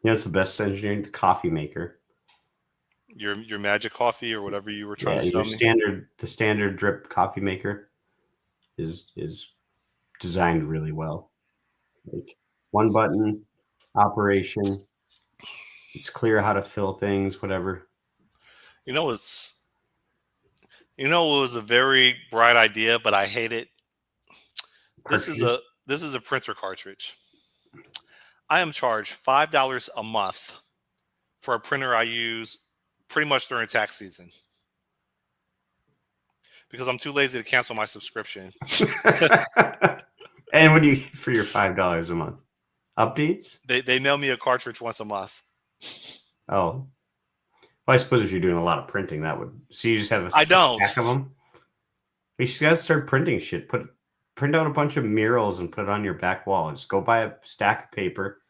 B: You know, it's the best engineering. The coffee maker.
A: Your magic coffee or whatever you were trying to sell me.
B: The standard drip coffee maker is designed really well. Like, one button operation. It's clear how to fill things, whatever.
A: It was a very bright idea, but I hate it. This is a printer cartridge. I am charged $5 a month for a printer I use pretty much during tax season because I'm too lazy to cancel my subscription.
B: And what do you get for your $5 a month? Updates?
A: They mail me a cartridge once a month.
B: Oh. Well, I suppose if you're doing a lot of printing, that would. So you just have a
A: stack
B: of them? You just got to start printing shit. Print out a bunch of murals and put it on your back wall. Just go buy a stack of paper,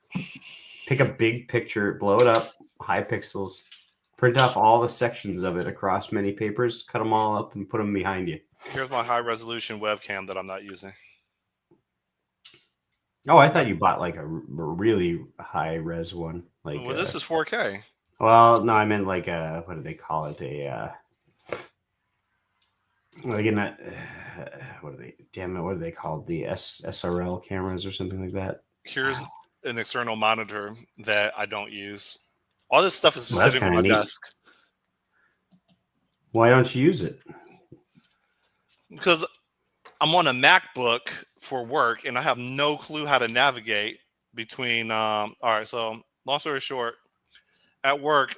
B: pick a big picture, blow it up, high pixels, print off all the sections of it across many papers, cut them all up, and put them behind you.
A: Here's my high-resolution webcam that I'm not using.
B: Oh, I thought you bought like a really high-res one.
A: Well, this is 4K.
B: Well, no, I meant like what do they call it? Like in that, what are they called? The SRL cameras or something like that.
A: Here's an external monitor that I don't use. All this stuff is just sitting on my desk.
B: Why don't you use it?
A: Because I'm on a MacBook for work and I have no clue how to navigate between. All right, so long story short, at work,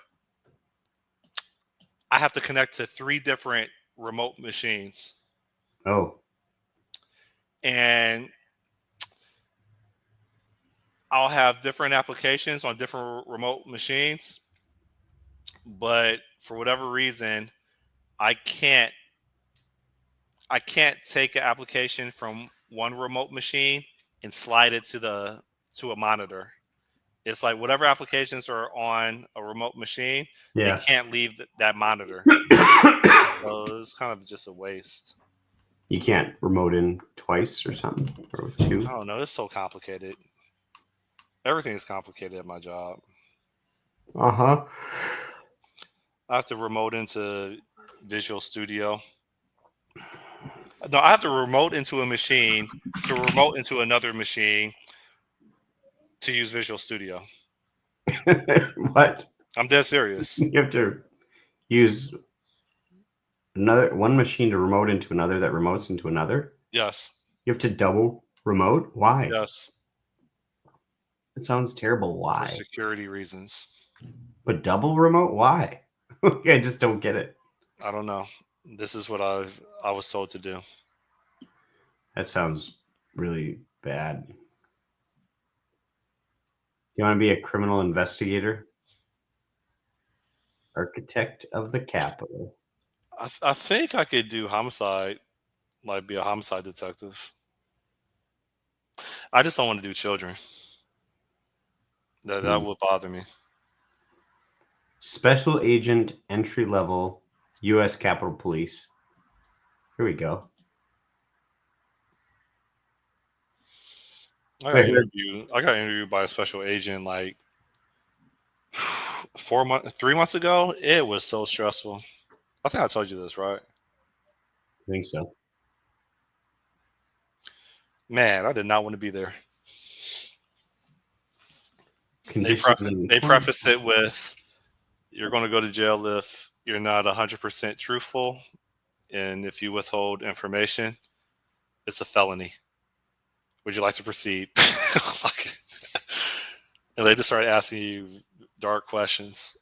A: I have to connect to 3 different remote machines.
B: Oh.
A: And I'll have different applications on different remote machines. But for whatever reason, I can't take an application from one remote machine and slide it to a monitor. It's like whatever applications are on a remote machine, they can't leave that monitor. So it's kind of just a waste.
B: You can't remote in twice or something, or 2?
A: I don't know. It's so complicated. Everything is complicated at my job.
B: Uh-huh.
A: I have to remote into Visual Studio. No, I have to remote into a machine to remote into another machine to use Visual Studio.
B: What?
A: I'm dead serious.
B: You have to use one machine to remote into another that remotes into another?
A: Yes.
B: You have to double remote? Why?
A: Yes.
B: It sounds terrible.
A: For
B: Why?
A: security reasons.
B: But double remote? Why? I just don't get it.
A: I don't know. This is what I was told to do.
B: That sounds really bad. You want to be a criminal investigator? Architect of the Capitol.
A: I think I could do homicide, like be a homicide detective. I just don't want to do children. That would bother me.
B: Special Agent Entry Level U.S. Capitol Police. Here we go.
A: I got interviewed by a special agent like 3 months ago. It was so stressful. I think I told you this, right?
B: I think so.
A: Man, I did not want to be there. They
B: Conditions
A: preface it with, "You're going to go to jail if you're not 100% truthful, and if you withhold information, it's a felony. Would you like to proceed?" And they just start asking you dark questions.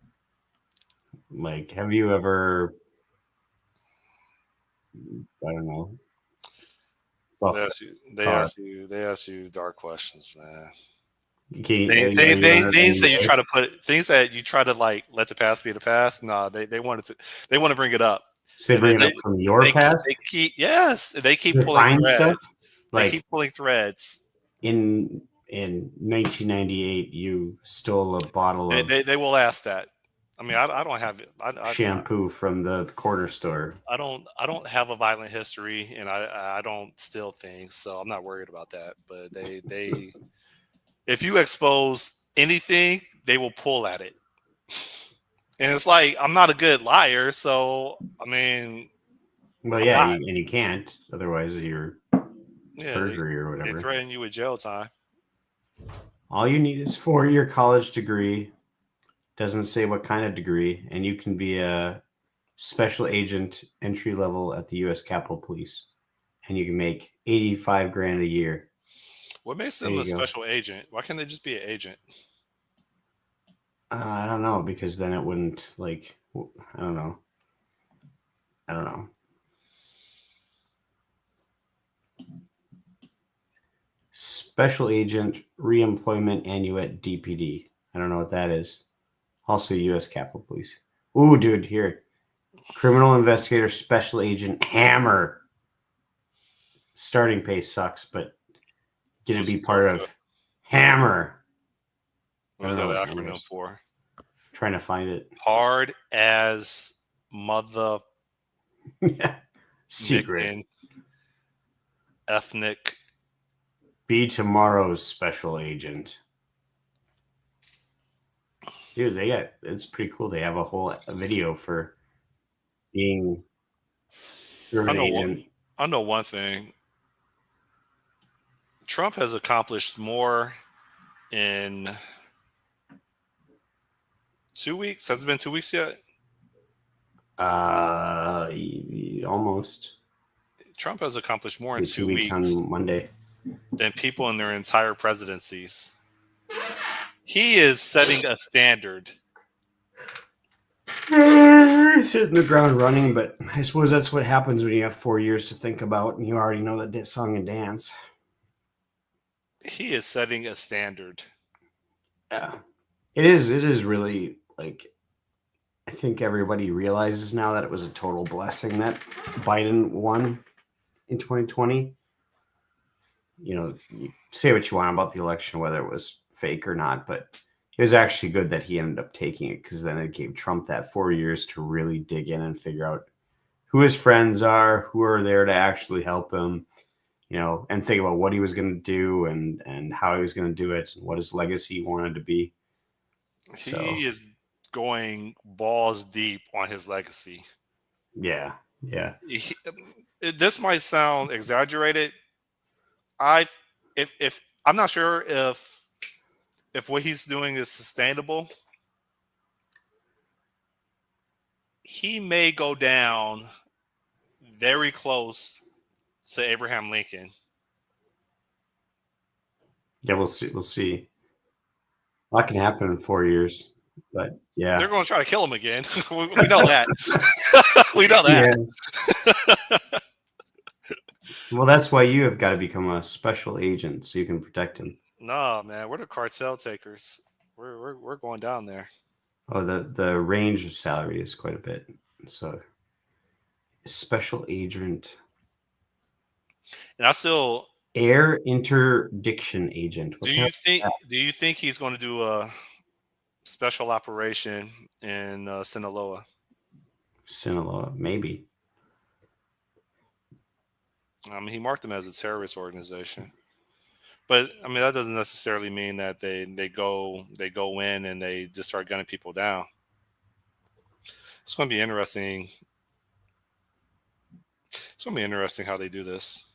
B: Like, have you ever, I don't know.
A: They ask you dark questions, man.
B: Things
A: Things that you try to things that you try to like let the past be the past. No, they want to bring it up.
B: So they bring it up from your past?
A: They keep
B: They
A: pulling
B: find
A: threads.
B: stuff?
A: They
B: Like,
A: keep pulling threads.
B: in 1998, you stole a bottle of
A: They will ask that. I mean, I don't have
B: shampoo from the corner store.
A: I don't have a violent history, and I don't steal things, so I'm not worried about that. But they if you expose anything, they will pull at it. And it's like, I'm not a good liar, so I mean,
B: Well,
A: I'm
B: yeah,
A: not.
B: and you can't. Otherwise, you're perjury or
A: They
B: whatever.
A: threaten you with jail time.
B: All you need is 4-year college degree. Doesn't say what kind of degree, and you can be a special agent entry level at the U.S. Capitol Police, and you can make $85,000 a year.
A: What makes them a special agent? Why can't they just be an agent?
B: I don't know, because then it wouldn't, like, I don't know. Special Agent Reemployment Annuit DPD. I don't know what that is. Also U.S. Capitol Police. Ooh, dude, here. Criminal Investigator Special Agent Hammer. Starting pay sucks, but gonna be part of Hammer.
A: What is that acronym for?
B: Trying to find it.
A: Hard as mother.
B: Yeah. Secret.
A: Ethnic.
B: Be tomorrow's special agent. Dude, it's pretty cool. They have a whole video for being an agent.
A: I know one thing. Trump has accomplished more in 2 weeks. Has it been 2 weeks yet?
B: Almost.
A: Trump has accomplished more in
B: 2 weeks on Monday
A: than people in their entire presidencies. He is setting a standard.
B: Hitting the ground running, but I suppose that's what happens when you have 4 years to think about and you already know that song and dance.
A: He is setting a standard.
B: Yeah. It is really, like, I think everybody realizes now that it was a total blessing that Biden won in 2020. You know, you say what you want about the election, whether it was fake or not, but it was actually good that he ended up taking it, because then it gave Trump that 4 years to really dig in and figure out who his friends are, who are there to actually help him, you know, and think about what he was going to do and how he was going to do it and what his legacy wanted to be.
A: He is going balls deep on his legacy.
B: Yeah.
A: This might sound exaggerated. If I'm not sure if what he's doing is sustainable, he may go down very close to Abraham Lincoln.
B: Yeah, we'll see. We'll see. A lot can happen in 4 years, but yeah.
A: They're going to try to kill him again. we know that. We know that.
B: Yeah. Well, that's why you have got to become a special agent so you can protect him.
A: No, man, we're the cartel takers. We're going down there.
B: Oh, the range of salary is quite a bit. So, special agent,
A: And I still
B: air interdiction agent. What
A: do
B: the hell
A: you think he's going to do a special operation in Sinaloa?
B: Sinaloa, maybe.
A: I mean, he marked them as a terrorist organization, but I mean that doesn't necessarily mean that they go in and they just start gunning people down. It's going to be interesting. It's going to be interesting how they do this.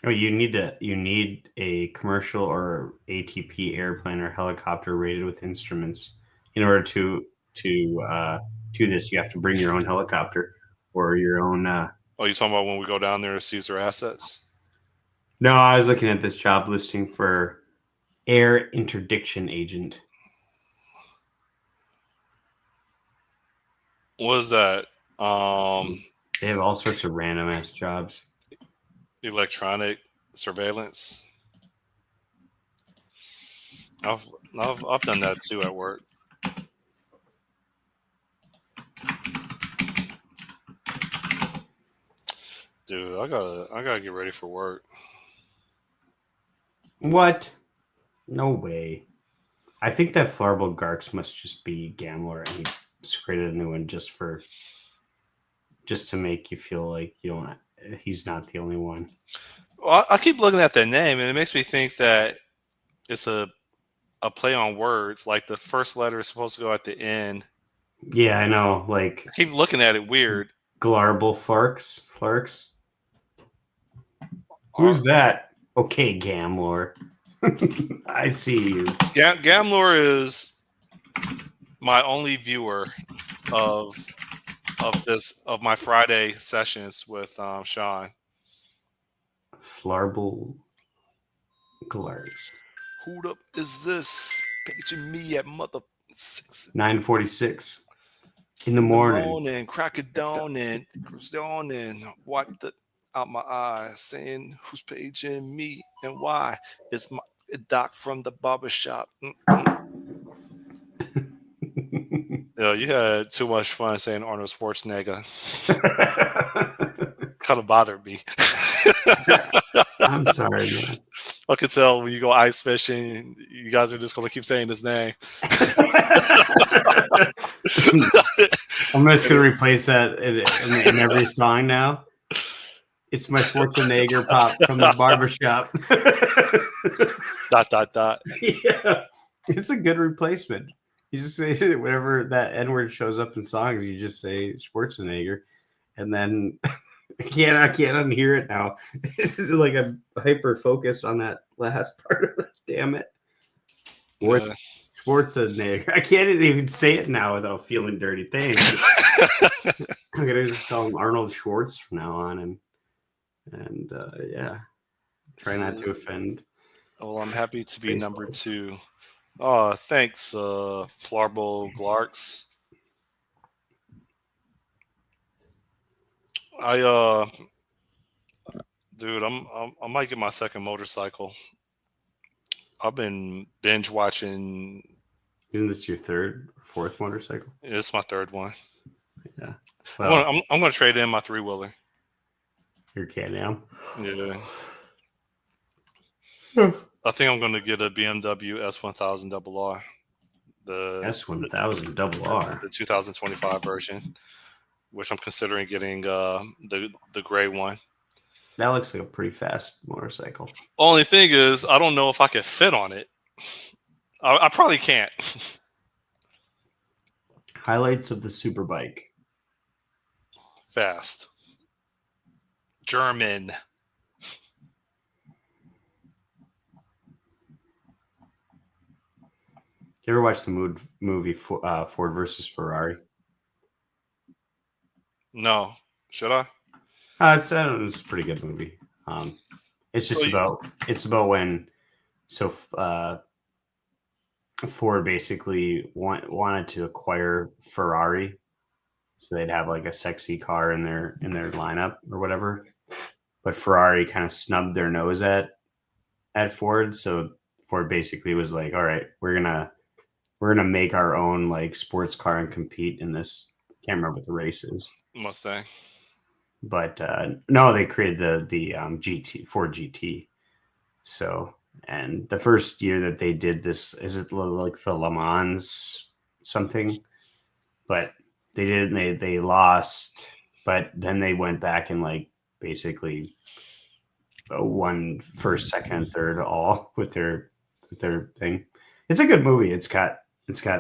B: Oh, you need a commercial or ATP airplane or helicopter rated with instruments in order to do this. You have to bring your own helicopter or your own.
A: Oh, you talking about when we go down there to seize their assets?
B: No, I was looking at this job listing for air interdiction agent.
A: What is that?
B: They have all sorts of random ass jobs.
A: Electronic surveillance. I've done that too at work. Dude, I gotta get ready for work.
B: What? No way. I think that Flarble Garx must just be Gambler, and he just created a new one just to make you feel like he's not the only one.
A: Well, I keep looking at that name, and it makes me think that it's a play on words. Like the first letter is supposed to go at the end.
B: Yeah, I know. Like
A: I keep looking at it weird.
B: Glarble Flarks. Who's that? Okay, Gambler. I see you.
A: Gamlor is my only viewer of my Friday sessions with Sean.
B: Flarble Glars.
A: Who the is this paging me at mother
B: 9:46 in the morning.
A: And crack it down and wipe the out my eyes, saying who's paging me and why. It's my doc from the barbershop. Yeah, you had too much fun saying Arnold Schwarzenegger. Kind of bothered me.
B: I'm sorry, man.
A: I could tell when you go ice fishing, you guys are just going to keep saying his name.
B: I'm just going to replace that in every song now. It's my Schwarzenegger pop from the barbershop. ... Yeah, it's a good replacement. You just say whenever that N-word shows up in songs, you just say Schwarzenegger, and then I can't unhear it now. It's like a hyper focus on that last part of it. Damn it. Schwarzenegger. I can't even say it now without feeling dirty. Thanks. I'm gonna just call him Arnold Schwartz from now on, and yeah, try not to offend.
A: Well, I'm happy to be number 2. Oh, thanks, Flarble Glarks. Dude, I might get my second motorcycle. I've been binge watching.
B: Isn't this your third or fourth motorcycle?
A: It's my third one.
B: Yeah. Well,
A: I'm going to trade in my 3-wheeler.
B: Your Can-Am?
A: Yeah. I think I'm going to get a BMW S1000 RR. The
B: S1000 RR.
A: The 2025 version, which I'm considering getting the gray one.
B: That looks like a pretty fast motorcycle.
A: Only thing is, I don't know if I could fit on it. I probably can't.
B: Highlights of the Superbike.
A: Fast. German.
B: You ever watch the movie Ford versus Ferrari?
A: No. Should I?
B: It's a pretty good movie. It's
A: So
B: just
A: you-
B: it's about when Ford basically wanted to acquire Ferrari, so they'd have like a sexy car in their lineup or whatever. But Ferrari kind of snubbed their nose at Ford, so Ford basically was like, "All right, we're gonna make our own like sports car and compete in this." Can't remember what the race is,
A: Mustang.
B: but no, they created the GT Ford GT. So, and the first year that they did this, is it like the Le Mans something? But they did, they lost, but then they went back and like basically won first, second, and third all with their thing. It's a good movie. It's got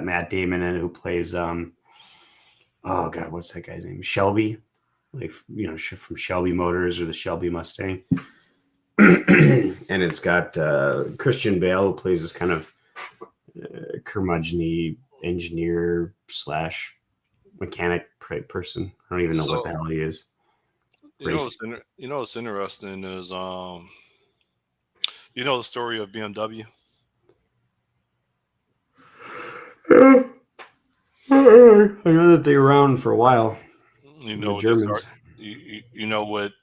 B: Matt Damon in it, who plays oh god, what's that guy's name? Shelby, like from Shelby Motors or the Shelby Mustang. And it's got Christian Bale, who plays this kind of curmudgeon engineer slash mechanic person. I don't even know what the hell he is.
A: You know what's interesting is you know the story of BMW.
B: I know that they were around for a while.
A: You know what
B: Germans.
A: you know what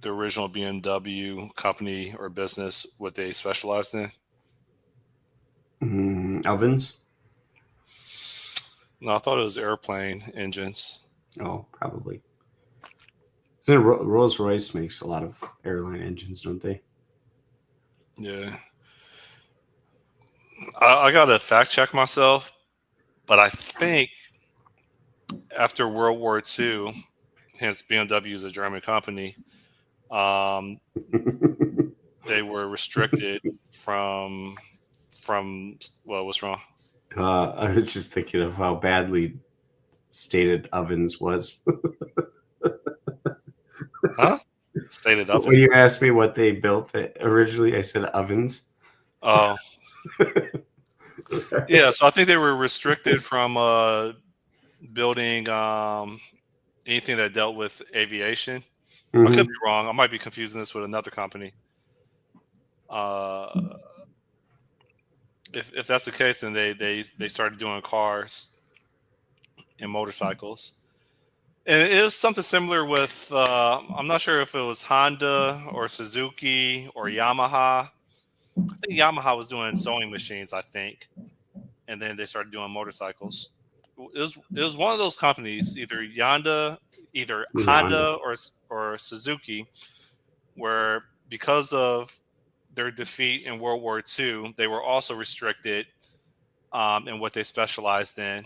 A: the original BMW company or business what they specialized in?
B: Ovens.
A: No, I thought it was airplane engines.
B: Oh, probably. Rolls Royce makes a lot of airline engines, don't they?
A: Yeah. I gotta fact check myself, but I think after World War II, hence BMW is a German company, they were restricted from well, what's wrong?
B: I was just thinking of how badly stated Ovens was.
A: Huh? Stated
B: When
A: ovens.
B: you asked me what they built originally, I said ovens.
A: Oh, yeah. So I think they were restricted from building anything that dealt with aviation. I could be wrong. I might be confusing this with another company. Uh, if that's the case, then they started doing cars and motorcycles. And it was something similar with I'm not sure if it was Honda or Suzuki or Yamaha. I think Yamaha was doing sewing machines, I think, and then they started doing motorcycles. It was one of those companies, either Honda or Suzuki, where because of their defeat in World War II, they were also restricted in what they specialized in,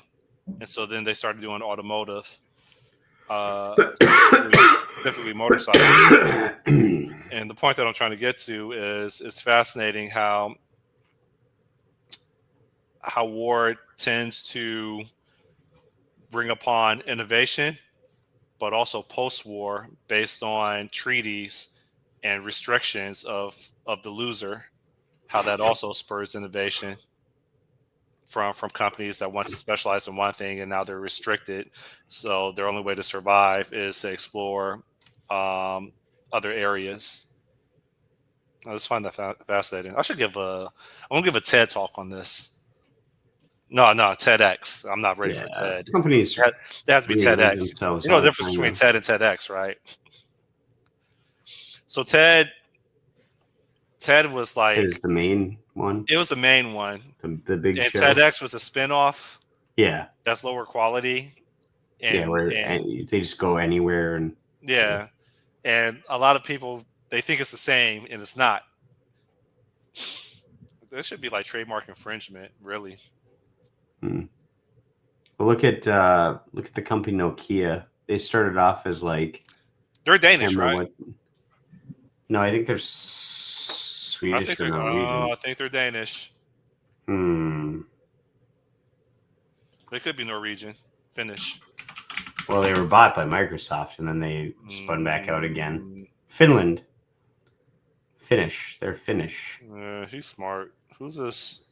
A: and so then they started doing automotive, specifically motorcycles. And the point that I'm trying to get to is it's fascinating how war tends to bring upon innovation, but also post-war based on treaties and restrictions of the loser. How that also spurs innovation from companies that once specialized in one thing and now they're restricted. So their only way to survive is to explore other areas. I just find that fascinating. I should I'm gonna give a TED talk on this. No, TEDx. I'm not ready for TED.
B: Companies
A: It has to be
B: reinvent
A: TEDx.
B: themselves
A: You know
B: all
A: the
B: the
A: difference
B: time,
A: between
B: though.
A: TED and TEDx, right? So TED was
B: It
A: like
B: is the main one,
A: it was the main one,
B: the big
A: and
B: show.
A: TEDx was a spinoff
B: Yeah,
A: that's lower quality, and
B: where they just go anywhere and
A: yeah, and a lot of people they think it's the same, and it's not. That should be like trademark infringement, really.
B: Well, look at the company Nokia. They started off as like
A: They're Danish, right?
B: what? No, I think they're Swedish or Norwegian.
A: I think they're Danish. They could be Norwegian, Finnish.
B: Well, they were bought by Microsoft, and then they spun back out again.
A: Mm,
B: Finland. Finnish. They're Finnish.
A: He's smart. Who's this?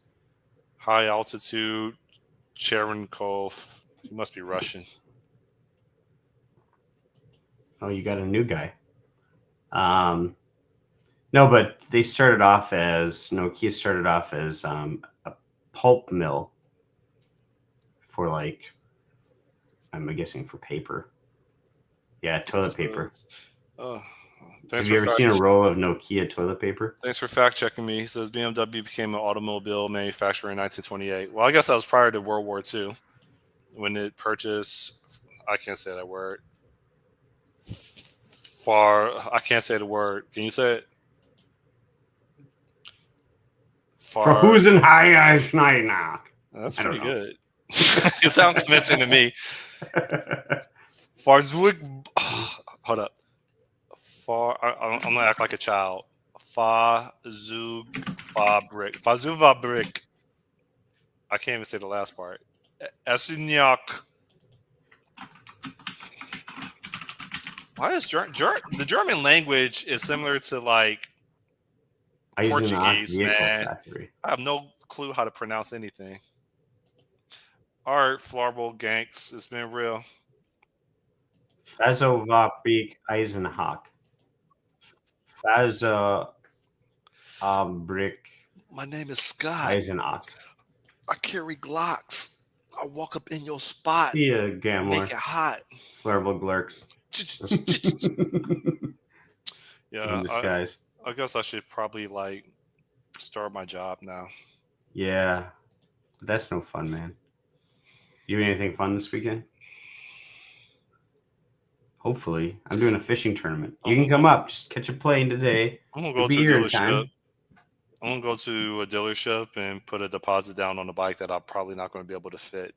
A: High altitude Cherenkov. He must be Russian.
B: Oh, you got a new guy. No, but they started off as Nokia started off as a pulp mill for like, I'm guessing for paper. Yeah, toilet paper.
A: Oh,
B: Have you ever seen a roll of Nokia toilet paper?
A: Thanks for fact checking me. He says BMW became an automobile manufacturer in 1928. Well, I guess that was prior to World War II when it purchased. I can't say that word. I can't say the word. Can you say it?
B: Verhusenheierschneinak.
A: That's pretty good. You sound convincing to me. Farzug. Hold up. I'm gonna act like a child. Fazuvabrik. I can't even say the last part. Esinyak. Why is the German language is similar to like Portuguese, man?
B: Factory.
A: I have no clue how to pronounce anything. All right, Flarbol Ganks, it's been real.
B: Fazovabrik Eisenhach. Brick.
A: My name is Scott.
B: Eisenach.
A: I carry Glocks. I walk up in your spot.
B: See ya, Gamor.
A: Make it hot.
B: Flurble Glurks.
A: Yeah,
B: in disguise.
A: I guess I should probably like start my job now.
B: Yeah, that's no fun, man. You doing anything fun this weekend? Hopefully, I'm doing a fishing tournament. You can come up, just catch a plane today.
A: I'm gonna go to a dealership. I'm gonna go to a dealership and put a deposit down on a bike that I'm probably not going to be able to fit.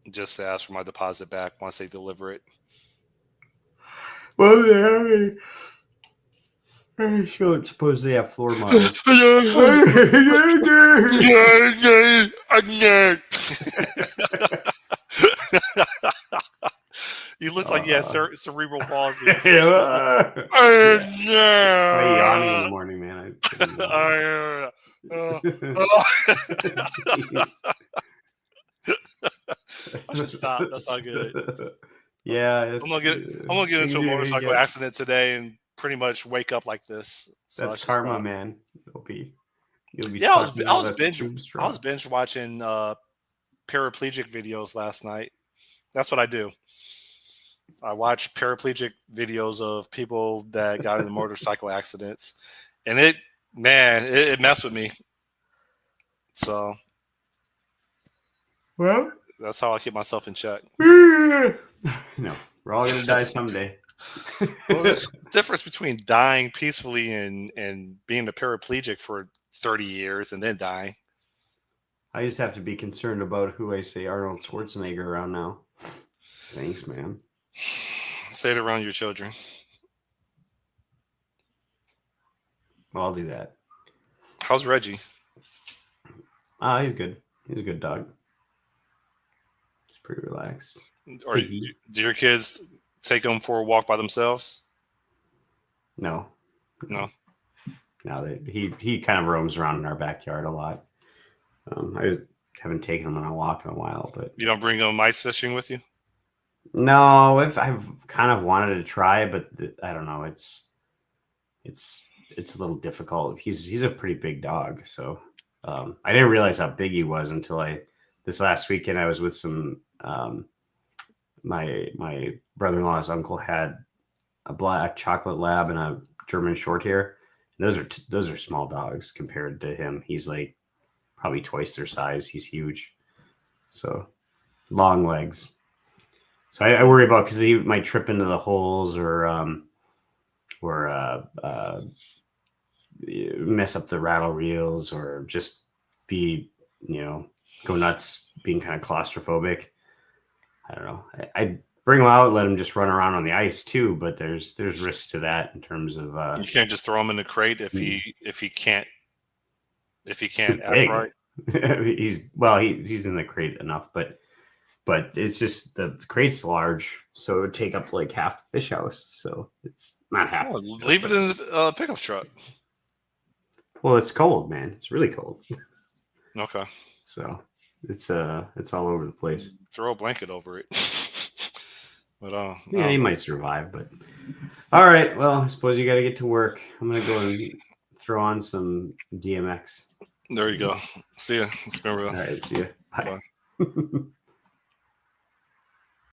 A: Just to ask for my deposit back once they deliver it.
B: Well, I don't suppose they have floor models.
A: You look like you had cerebral palsy.
B: I'm yawning in the morning, man.
A: I should stop. That's not good.
B: Yeah,
A: I'm gonna get into a motorcycle accident today and pretty much wake up like this. So
B: that's karma, stop. Man. You'll be.
A: Yeah, I was binge watching paraplegic videos last night. That's what I do. I watch paraplegic videos of people that got into motorcycle accidents, and it messed with me. So,
B: well,
A: that's how I keep myself in check.
B: No, we're all gonna die someday.
A: Well, there's a difference between dying peacefully and being a paraplegic for 30 years and then dying.
B: I just have to be concerned about who I say Arnold Schwarzenegger around now. Thanks, man.
A: Say it around your children.
B: Well, I'll do that.
A: How's Reggie?
B: He's good. He's a good dog. He's pretty relaxed.
A: Do your kids take them for a walk by themselves?
B: No. He kind of roams around in our backyard a lot. I haven't taken him on a walk in a while, but
A: you don't bring him ice fishing with you?
B: No, I've kind of wanted to try, but I don't know. It's a little difficult. He's a pretty big dog, so I didn't realize how big he was until this last weekend. I was with some my brother-in-law's uncle had a black chocolate lab and a German short hair. Those are small dogs compared to him. He's like probably twice their size. He's huge, so long legs. So I worry about because he might trip into the holes or mess up the rattle reels or just be, go nuts being kind of claustrophobic. I don't know. I bring him out, let him just run around on the ice too, but there's risk to that in terms of
A: you can't just throw him in the crate if he can't act right.
B: he's in the crate enough, but it's just the crate's large, so it would take up like half the fish house. So it's not half.
A: Oh, leave it in the pickup truck.
B: Well, it's cold, man. It's really cold.
A: Okay.
B: So it's all over the place.
A: Throw a blanket over it. But
B: Yeah, he might survive. But all right. Well, I suppose you got to get to work. I'm gonna go and throw on some DMX.
A: there you go. See ya. It's been real.
B: All right. See you. Bye.
A: Bye.